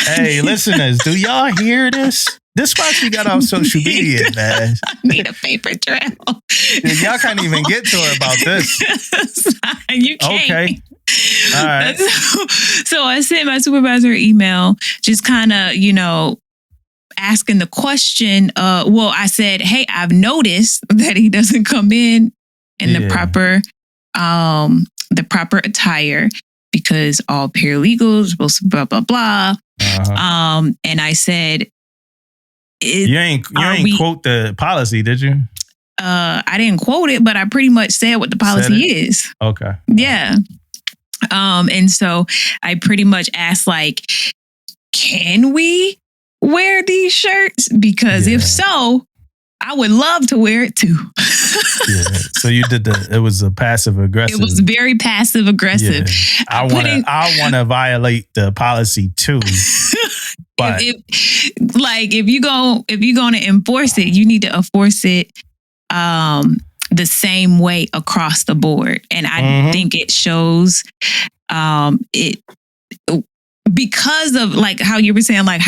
Hey, listeners, do y'all hear this? This why she got off social media, man. I need a paper trail. Y'all can't even get to her about this. You can't. Okay. All right. So I sent my supervisor an email, just kind of, asking the question. I said, hey, I've noticed that he doesn't come in the proper attire, because all paralegals supposed to blah, blah, blah. And I said, you ain't quote the policy, did you? I didn't quote it, but I pretty much said what the policy is. Okay. Yeah. And so I pretty much asked, like, can we wear these shirts? Because if so, I would love to wear it too. So you did it was a passive aggressive. It was very passive aggressive. Yeah. I want to violate the policy too. But if you're going to enforce it, you need to enforce it the same way across the board. And I think it shows because of, like, how you were saying, like,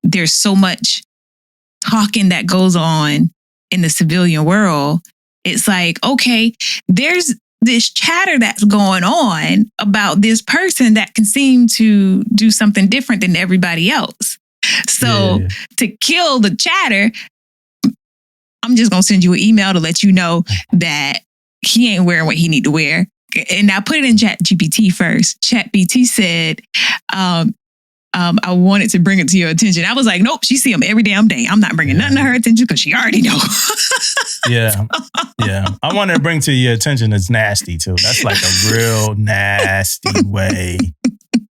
there's so much talking that goes on in the civilian world. It's like, okay, there's this chatter that's going on about this person that can seem to do something different than everybody else. So to kill the chatter, I'm just going to send you an email to let you know that he ain't wearing what he need to wear. And I put it in ChatGPT first. ChatGPT said, I wanted to bring it to your attention. I was like, nope, she see him every damn day. I'm not bringing nothing to her attention because she already know. Yeah. I wanted to bring to your attention it's nasty too. That's like a real nasty way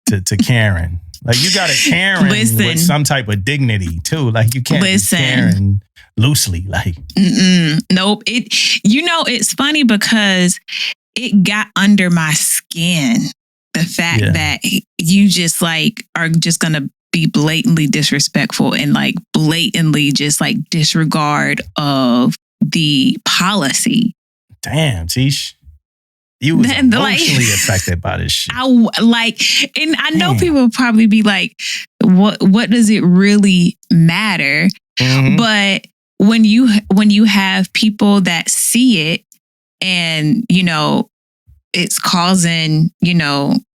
to Karen. Like, you got to Karen with some type of dignity too. Like, you can't be Karen loosely. Like, nope. It's funny because it got under my skin. The fact that you just, like, are just going to be blatantly disrespectful and, like, blatantly just, like, disregard of the policy. Damn, Tish. You was emotionally affected by this shit. And I know people will probably be like, what does it really matter? But when you have people that see it and, it's causing,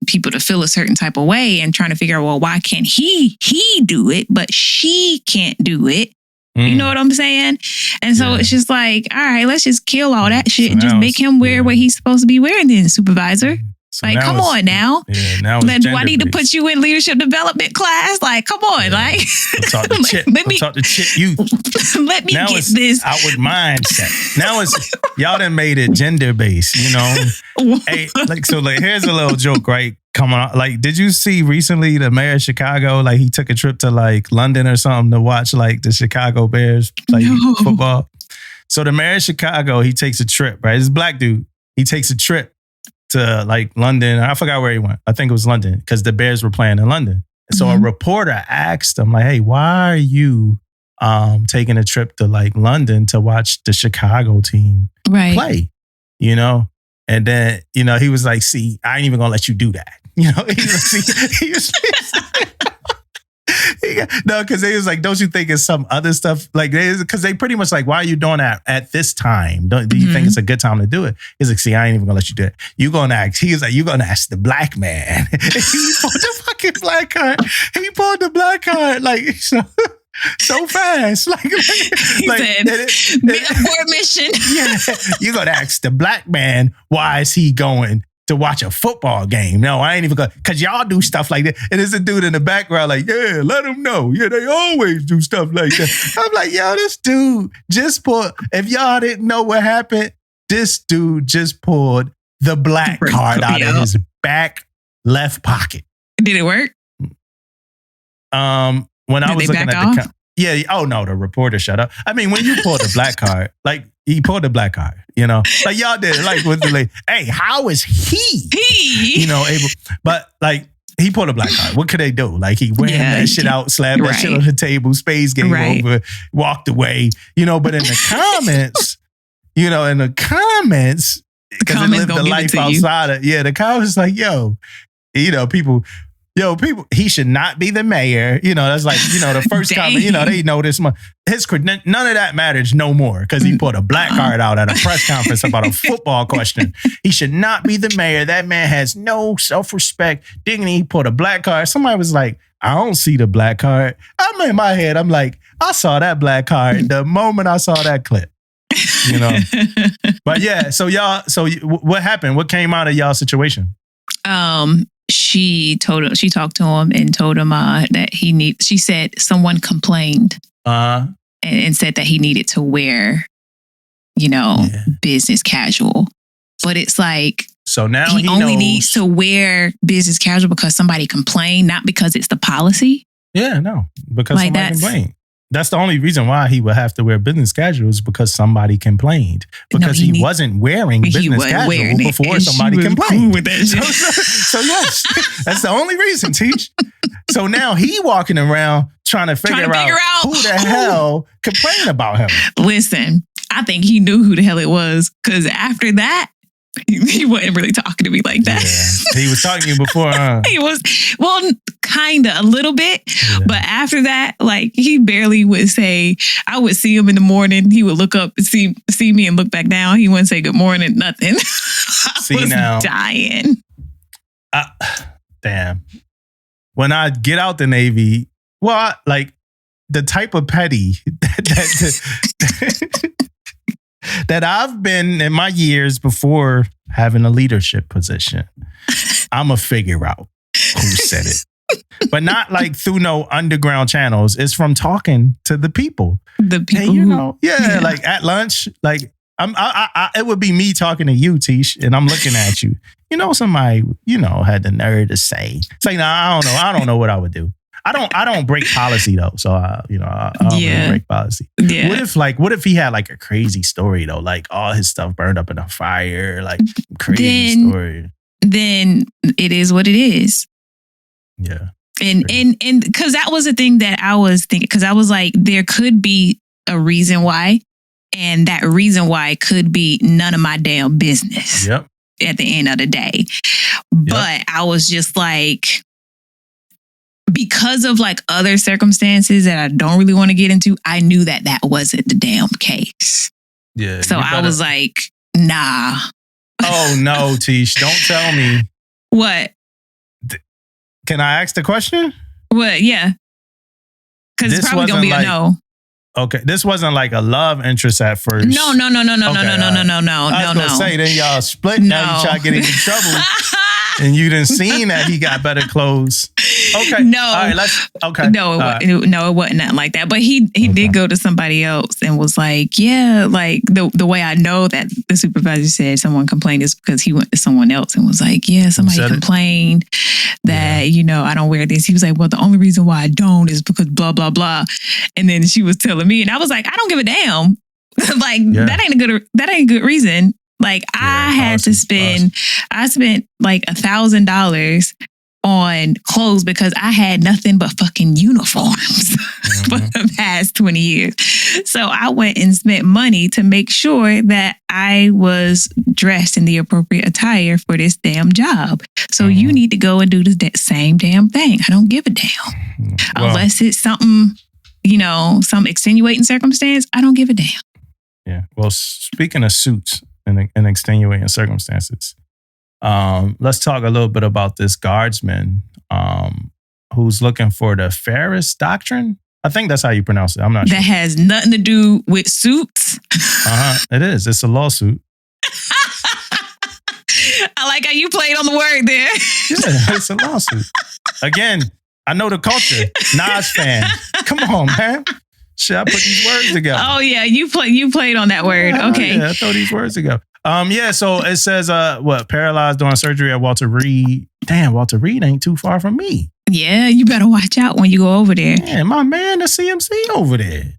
people to feel a certain type of way and trying to figure out, well, why can't he do it, but she can't do it? You know what I'm saying? And so it's just like, all right, let's just kill all that shit and just make him wear what he's supposed to be wearing then, supervisor. So like, come on now. Do I need to put you in leadership development class? Like, come on. Like, talk to Chit youth. Let me get this outward mindset. Now it's y'all done made it gender based, Hey, here's a little joke, right? Come on, like, did you see recently the mayor of Chicago? Like, he took a trip to, like, London or something to watch, like, the Chicago Bears play football. So the mayor of Chicago, he takes a trip, right? This black dude, he takes a trip to, like, London. I forgot where he went. I think it was London because the Bears were playing in London. So a reporter asked him, like, hey, why are you taking a trip to, like, London to watch the Chicago team play? And then, you know, he was like, see, I ain't even gonna let you do that. You know, no, because they was like, don't you think it's some other stuff? Like, because they pretty much like, why are you doing that at this time? Do you think it's a good time to do it? He's like, see, I ain't even gonna let you do it. You gonna ask? He was like, you gonna ask the black man? He pulled the fucking black card. He pulled the black card like so fast. Like said, abort mission. Yeah, you gonna ask the black man why is he going to watch a football game? No, I ain't even gonna, because y'all do stuff like that. And there's a dude in the background like, yeah, let him know. Yeah, they always do stuff like that. I'm like, yo, this dude just pulled, if y'all didn't know what happened, this dude just pulled the black card out of his back left pocket. Did it work? When I was looking at the oh no, the reporter shut up. I mean, when you pull the black card, like he pulled the black card, you know, like y'all did, like with the lady. Hey, how is he? You know, able? But like he pulled a black card. What could they do? Like he went that shit out, slammed that shit on the table, Space game over, walked away. You know, but in the comments, because they live the life outside of the comments like, yo, you know, people, he should not be the mayor. You know, that's like, you know, the first comment, you know, they know this. None of that matters no more because he put a black card out at a press conference about a football question. He should not be the mayor. That man has no self-respect, dignity. He put a black card. Somebody was like, I don't see the black card. I'm in my head. I'm like, I saw that black card the moment I saw that clip. You know, but yeah. So what happened? What came out of y'all situation? She talked to him and told him that she said someone complained and said that he needed to wear, you know, business casual. But it's like, so now he only needs to wear business casual because somebody complained, not because it's the policy. Yeah, no, because like somebody complained. That's the only reason why he would have to wear business casual is because somebody complained. Because he wasn't wearing business casual before somebody complained. Cool with that shit. So yes, that's the only reason, Teach. So now he walking around trying to figure out who the hell complained about him. Listen, I think he knew who the hell it was because after that, he wasn't really talking to me like that. Yeah. He was talking to you before, huh? He was, well, kind of, a little bit. Yeah. But after that, like, he barely would say, I would see him in the morning. He would look up and see me and look back down. He wouldn't say good morning, nothing. I was dying. Damn. When I get out the Navy, well, like, the type of petty that I've been in my years before having a leadership position, I'm going to figure out who said it. But not like through no underground channels. It's from talking to the people. The people, and, you know, like at lunch, like it would be me talking to you, Tish, and I'm looking at you. You know, somebody, you know, had the nerve to say, it's like, I don't know what I would do. I don't break policy though, so I don't really break policy. Yeah. What if he had like a crazy story though, like all his stuff burned up in a fire, like crazy story? Then it is what it is. Yeah, and because that was the thing that I was thinking, because I was like, there could be a reason why, and that reason why could be none of my damn business. Yep. At the end of the day, but I was just like, because of like other circumstances that I don't really want to get into, I knew that wasn't the damn case. Yeah. So I was like, nah. Oh no, Tish, don't tell me. What? Can I ask the question? What? Yeah. Because it's probably gonna be a no. Okay, this wasn't like a love interest at first. No. No. I was gonna say, then y'all split. Now you try to get into trouble. And you didn't see that he got better clothes. Okay. No. All right, okay. No, it wasn't nothing like that. But he did go to somebody else and was like, yeah, like the way I know that the supervisor said someone complained is because he went to someone else and was like, yeah, somebody complained that, you know, I don't wear this. He was like, well, the only reason why I don't is because blah, blah, blah. And then she was telling me, and I was like, I don't give a damn. Like, that ain't a good reason. Like I spent like $1,000 on clothes because I had nothing but fucking uniforms for the past 20 years. So I went and spent money to make sure that I was dressed in the appropriate attire for this damn job. So you need to go and do the same damn thing. I don't give a damn. Well, unless it's something, some extenuating circumstance, I don't give a damn. Yeah. Well, speaking of suits and extenuating circumstances, let's talk a little bit about this guardsman who's looking for the Ferris Doctrine. I think that's how you pronounce it. I'm not sure. That has nothing to do with suits. It is. It's a lawsuit. I like how you played on the word there. Yeah, it's a lawsuit. Again, I know the culture. Nas fan. Come on, man. Shit, I put these words together. Oh yeah, you played on that word. Okay. Yeah, I throw these words together. So it says paralyzed during surgery at Walter Reed. Damn, Walter Reed ain't too far from me. Yeah, you better watch out when you go over there. Yeah, my man, the CMC over there.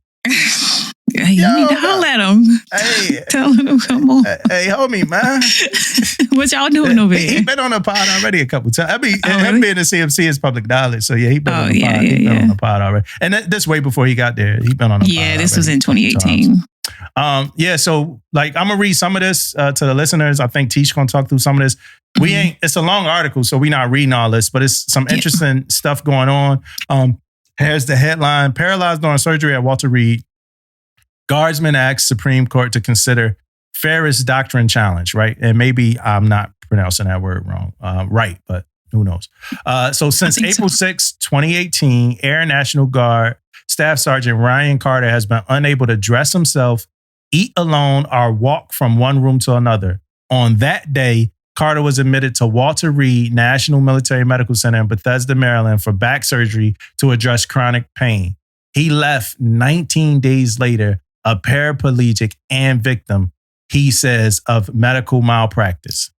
You need to holler at him. Hey, tell him to come on. Hey, homie, man. What y'all doing over here? He been on the pod already a couple times. I mean, him being the CMC is public knowledge. So yeah, he been on the pod. He been on the pod already. And this way before he got there, he been on the pod. Yeah, this was in 2018. So like I'm gonna read some of this to the listeners. I think Tish gonna talk through some of this. It's a long article, so we're not reading all this, but it's some interesting stuff going on. Here's the headline: Paralyzed during surgery at Walter Reed. Guardsman asks Supreme Court to consider Ferris Doctrine challenge, right? And maybe I'm not pronouncing that word wrong, right, but who knows? So since April 6, 2018, Air National Guard Staff Sergeant Ryan Carter has been unable to dress himself, eat alone, or walk from one room to another. On that day, Carter was admitted to Walter Reed National Military Medical Center in Bethesda, Maryland for back surgery to address chronic pain. He left 19 days later, a paraplegic and victim, he says, of medical malpractice.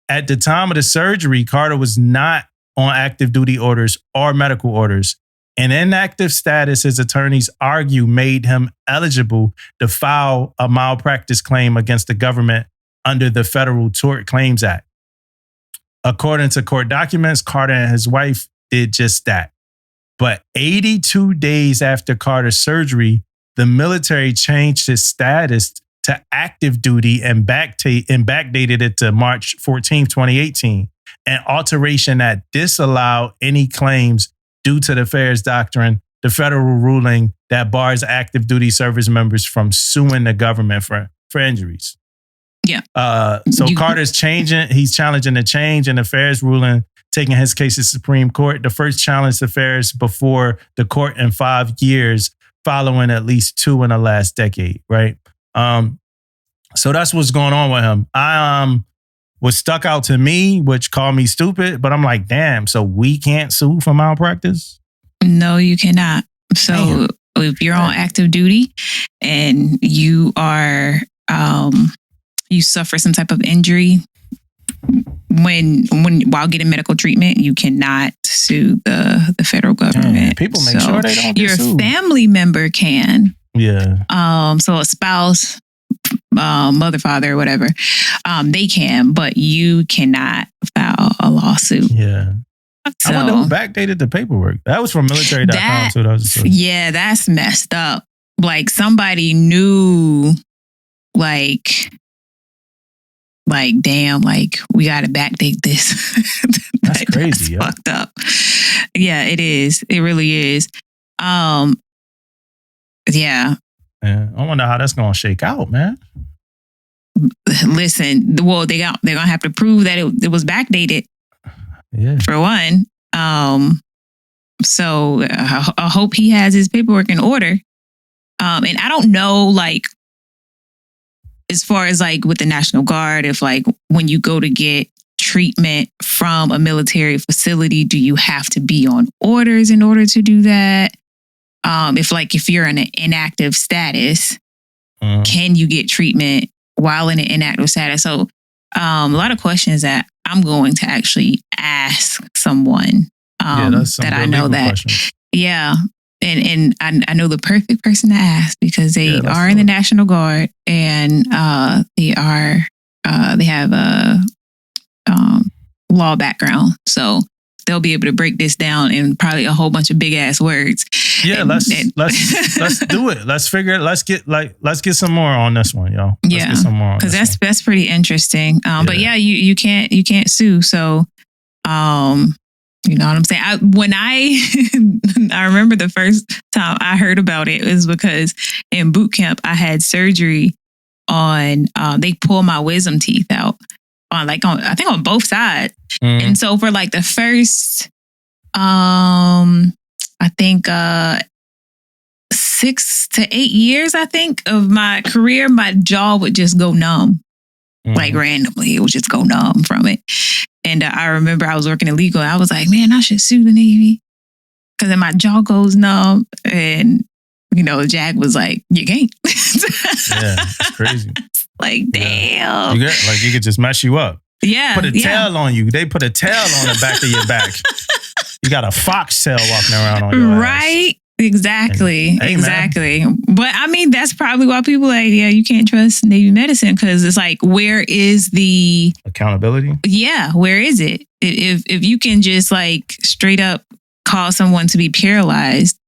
At the time of the surgery, Carter was not on active duty orders or medical orders. An inactive status, his attorneys argue, made him eligible to file a malpractice claim against the government under the Federal Tort Claims Act. According to court documents, Carter and his wife did just that. But 82 days after Carter's surgery, the military changed his status to active duty and backdated it to March 14, 2018, an alteration that disallowed any claims due to the Ferris Doctrine, the federal ruling that bars active duty service members from suing the government for injuries. Yeah. So Carter's changing. He's challenging the change in the Ferris ruling, taking his case to Supreme Court. The first challenge to Ferris before the court in 5 years, following at least 2 in the last decade, right? So that's what's going on with him. I was stuck out to me, which called me stupid, but I'm like, damn, so we can't sue for malpractice? No, you cannot. So if you're on active duty and you are, you suffer some type of injury while getting medical treatment, you cannot sue the federal government. Damn, people make sure they don't get sued. Your family member can. Yeah. So a spouse, mother, father, whatever, they can, but you cannot file a lawsuit. Yeah. So, I wonder who backdated the paperwork. That was from military.com too. Yeah, that's messed up. Like somebody knew, like damn, like we got to backdate this. That's crazy. That's fucked up. Yeah, it is. It really is. Yeah. Yeah. I wonder how that's gonna shake out, man. Listen, well, they're gonna have to prove that it was backdated. Yeah. For one. So I hope he has his paperwork in order. And I don't know, like, as far as like with the National Guard, if like when you go to get treatment from a military facility, do you have to be on orders in order to do that? If you're in an inactive status, can you get treatment while in an inactive status? So a lot of questions that I'm going to actually ask someone that I know that. Questions. Yeah. And I know the perfect person to ask because they are in the National Guard and they have a law background. So they'll be able to break this down in probably a whole bunch of big ass words. Yeah, let's do it. Let's figure it. Let's get some more on this one, yo. Let's get some more on this that's pretty interesting. But yeah, you can't sue. So, you know what I'm saying? I remember the first time I heard about it was because in boot camp I had surgery on. They pulled my wisdom teeth out I think on both sides, and so for like the first, I think 6 to 8 years, I think, of my career, my jaw would just go numb, like randomly. It would just go numb from it. And I remember I was working in legal. I was like, man, I should sue the Navy because then my jaw goes numb. And, you know, Jack was like, you can't. Yeah, it's crazy. Like, damn. You could just mess you up. Yeah. Put a tail on you. They put a tail on the back of your back. You got a fox tail walking around on your ass. Right? Exactly. Hey, exactly. Man. But I mean, that's probably why people are like, yeah, you can't trust Navy medicine because it's like, where is the accountability? Yeah, where is it? If you can just like straight up cause someone to be paralyzed,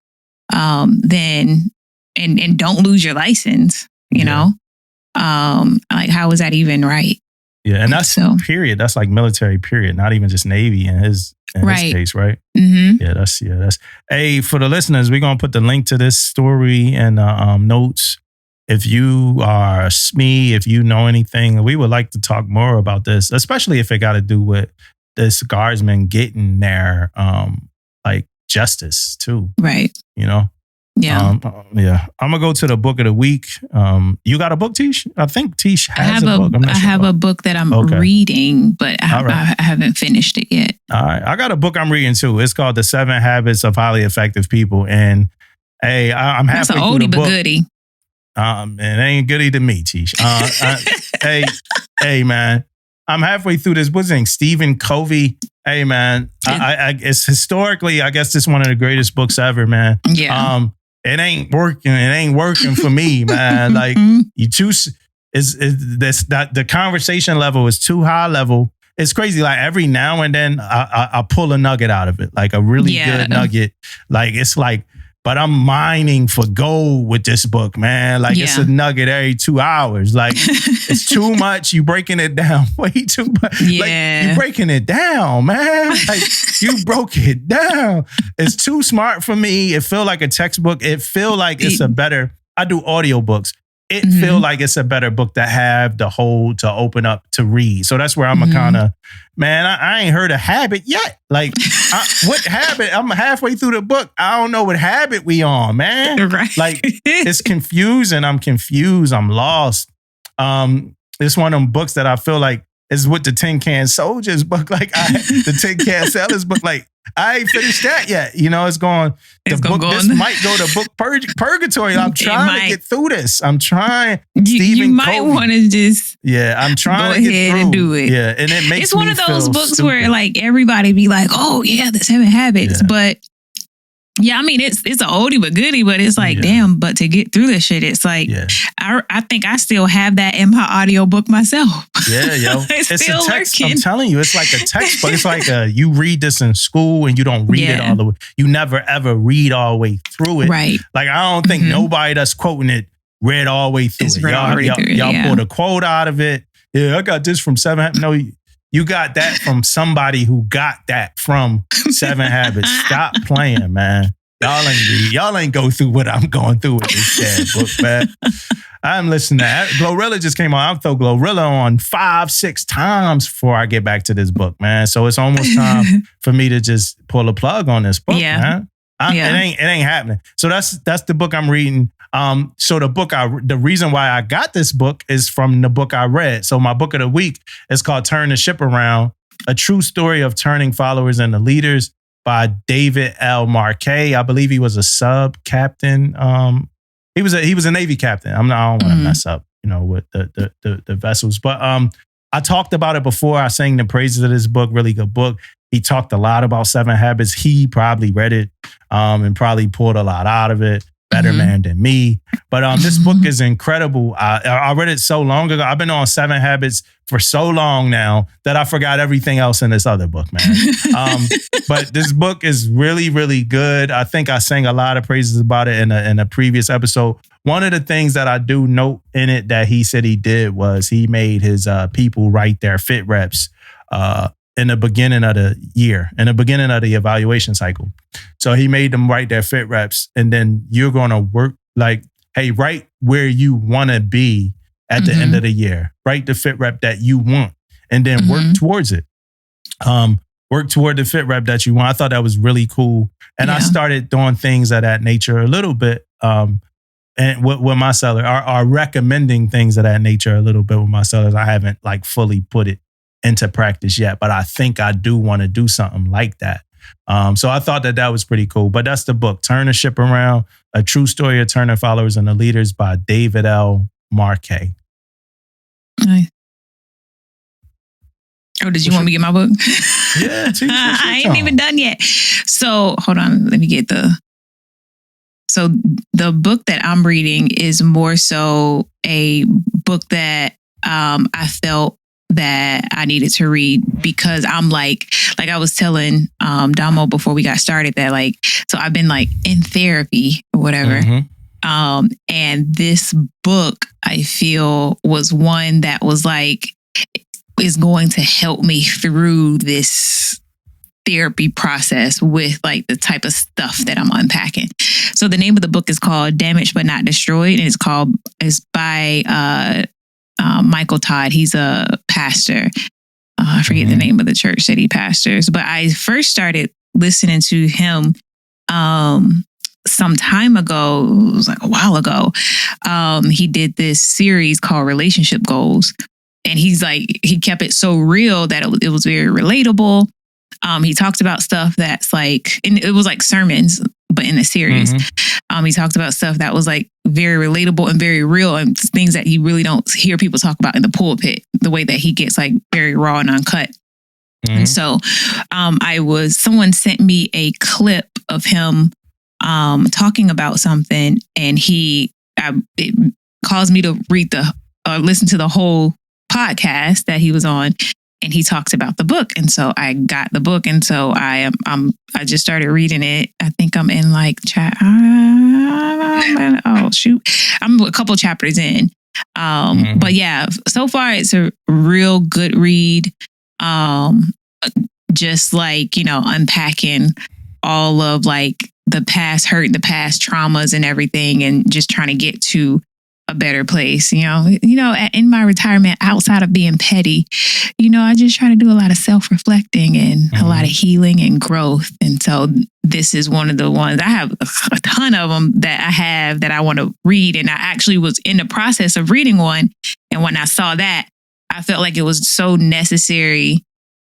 then and don't lose your license, you know, like how is that even right? Yeah, and that's period. That's like military period, not even just Navy in his case, right? Mm-hmm. Yeah, that's. Hey, for the listeners, we're gonna put the link to this story and notes. If you are SME, if you know anything, we would like to talk more about this, especially if it got to do with this guardsman getting their like justice too, right? You know. Yeah. I'm gonna go to the book of the week. You got a book, Tish? I think Tish has a book. I have a book that I'm reading, but I haven't finished it yet. All right. I got a book I'm reading too. It's called The 7 Habits of Highly Effective People. And hey, I'm halfway through the book. That's an oldie but goodie. It ain't goodie to me, Tish. Hey, man. I'm halfway through this book. Stephen Covey. Hey, man. It's historically, I guess this is one of the greatest books ever, man. Yeah. It ain't working. It ain't working for me, man. Like you choose the conversation level is too high level. It's crazy. Like every now and then I pull a nugget out of it, like a really good nugget. Like it's like, but I'm mining for gold with this book, man. Like it's a nugget every 2 hours. Like it's too much. You breaking it down way too much. Yeah. Like you breaking it down, man. Like you broke it down. It's too smart for me. It feel like a textbook. It feel like it's a better. I do audiobooks. It feel like it's a better book to have the whole to open up to read. So that's where I'm a kind of, man, I ain't heard a habit yet. Like what habit? I'm halfway through the book. I don't know what habit we on, man. Right. Like it's confusing. I'm confused. I'm lost. It's one of them books that I feel like is with the Tin Can Soldiers book. Like the Tin Can Sellers book. Like I ain't finished that yet. You know, it's going. This might go to book purgatory. I'm trying to get through this. I'm trying. You might want to just. Yeah, I'm trying to get through. And do it. Yeah, and it makes. It's one of those books stupid. where like everybody be like, "Oh yeah, the 7 Habits," but. Yeah, I mean, it's an oldie but goodie, but it's like, damn, but to get through this shit, it's like, I think I still have that in my audiobook myself. Yeah, yo. it's still a text. Lurking. I'm telling you, it's like a textbook. It's like you read this in school and you don't read it all the way. You never, ever read all the way through it. Right. Like, I don't think nobody that's quoting it read all the way through it. Y'all pulled a quote out of it. Yeah, I got this from 7. No, you got that from somebody who got that from 7 Habits. Stop playing, man. Y'all ain't go through what I'm going through with this damn book, man. I'm listening to that. Glorilla just came on. I'll throw Glorilla on 5-6 times before I get back to this book, man. So it's almost time for me to just pull a plug on this book, man. It ain't happening. So that's the book I'm reading. So the reason why I got this book is from the book I read. So my book of the week is called Turn the Ship Around, a true story of turning followers into leaders by David L. Marquet. I believe he was a sub captain. He was a Navy captain. I don't want to mess up, with the vessels. But I talked about it before. I sang the praises of this book. Really good book. He talked a lot about 7 Habits. He probably read it and probably pulled a lot out of it. better man than me. But this book is incredible. I read it so long ago. I've been on 7 Habits for so long now that I forgot everything else in this other book, man. But this book is really, really good. I think I sang a lot of praises about it in a previous episode. One of the things that I do note in it that he said he did was he made his people write their fit reps in the beginning of the year, in the beginning of the evaluation cycle. So he made them write their fit reps, and then you're going to work like, hey, write where you want to be at the end of the year. Write the fit rep that you want, and then work towards it. Work toward the fit rep that you want. I thought that was really cool. And I started doing things of that nature a little bit. And with my sellers, are recommending things of that nature a little bit with my sellers. I haven't like fully put it into practice yet, but I think I do want to do something like that. So I thought that was pretty cool. But that's the book, Turn the Ship Around, A True Story of Turning Followers and the Leaders by David L. Marquet. Nice. Oh, did you want me to get my book? Yeah, I ain't even done yet. So hold on, let me get So the book that I'm reading is more so a book that I felt that I needed to read because I'm like I was telling Damo before we got started that so I've been in therapy or whatever. And this book I feel was one that was is going to help me through this therapy process with the type of stuff that I'm unpacking. So the name of the book is called Damaged But Not Destroyed, and it's by Michael Todd. He's a pastor. I forget the name of the church that he pastors, but I first started listening to him some time ago. It was a while ago. He did this series called Relationship Goals, and he kept it so real that it was very relatable. He talked about stuff that's and it was sermons, but in a series. He talked about stuff that was very relatable and very real, and things that you really don't hear people talk about in the pulpit, the way that he gets very raw and uncut. And so someone sent me a clip of him talking about something, and it caused me to listen to the whole podcast that he was on. And he talked about the book. And so I got the book. And so I just started reading it. I think I'm in I'm a couple chapters in. But yeah, so far it's a real good read. Just unpacking all of the past hurt, the past traumas and everything, and just trying to get to a better place, in my retirement, outside of being petty, I just try to do a lot of self-reflecting and a lot of healing and growth. And so this is one of the ones. I have a ton of them that I want to read. And I actually was in the process of reading one. And when I saw that, I felt like it was so necessary.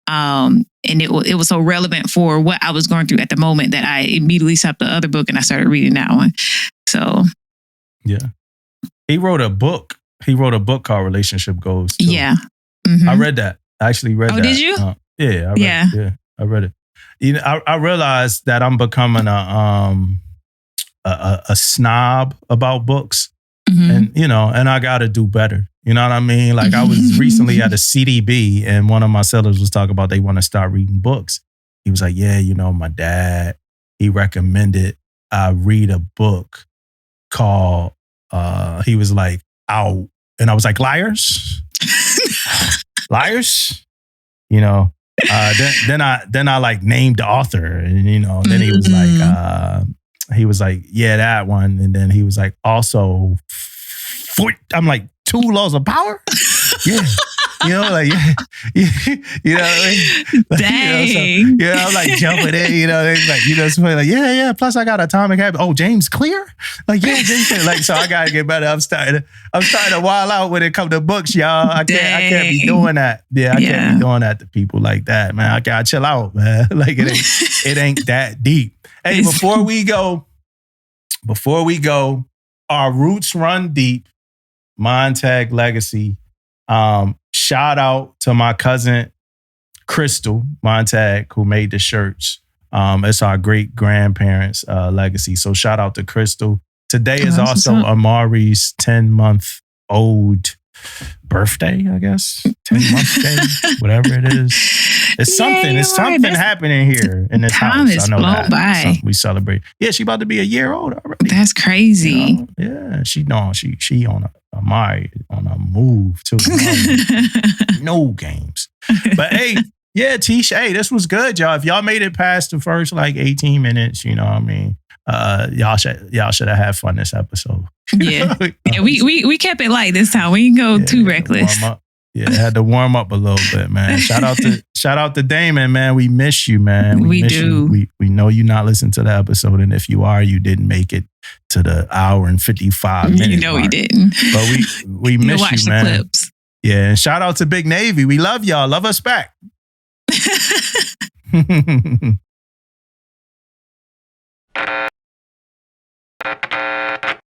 And it was so relevant for what I was going through at the moment that I immediately stopped the other book and I started reading that one. So, yeah. He wrote a book. He wrote a book called Relationship Goals too. Yeah. I read that. I actually read that. Oh, did you? Yeah, I read it. Yeah, I read it. I realized that I'm becoming a snob about books. And, and I got to do better. You know what I mean? I was recently at a CDB, and one of my sellers was talking about they want to start reading books. He was like, yeah, my dad, he recommended I read a book called, he was like, Out. And I was like, liars? Liars? Then I named the author, and, then he was like, yeah, that one. And then he was like, also, I'm like, 2 Laws of Power? Yeah. Yeah. What I mean? Dang. I'm jumping in, somebody yeah. Plus I got Atomic Habits. Oh, James Clear? James Clear. So I gotta get better. I'm starting to wild out when it comes to books, y'all. I can't be doing that. Yeah, I can't be doing that to people like that, man. I gotta chill out, man. It ain't that deep. Hey, before we go, our roots run deep. Montag Legacy. Shout out to my cousin Crystal Montag, who made the shirts. It's our great grandparents' legacy. So shout out to Crystal, Today is also Amari's 10-month-old birthday, I guess. 10-month day, whatever it is. It's something. It's something happening here in this time house. Is I know blown by. Something we celebrate. Yeah, she about to be a year old already. That's crazy. You know? Yeah, she on Amari on a move too. No games. But hey, yeah, Tish, hey, this was good, y'all. If y'all made it past the first like 18 minutes, you know what I mean? Y'all should have had fun this episode. Yeah. Yeah, we kept it light this time. We didn't go too reckless. Yeah, had to warm up a little bit, man. Shout out to Damon, man. We miss you, man. We do. We know you're not listening to the episode, and if you are, you didn't make it to the hour and 55 minutes. You know, we didn't. But we miss you, man. The clips. Yeah, and shout out to Big Navy. We love y'all. Love us back.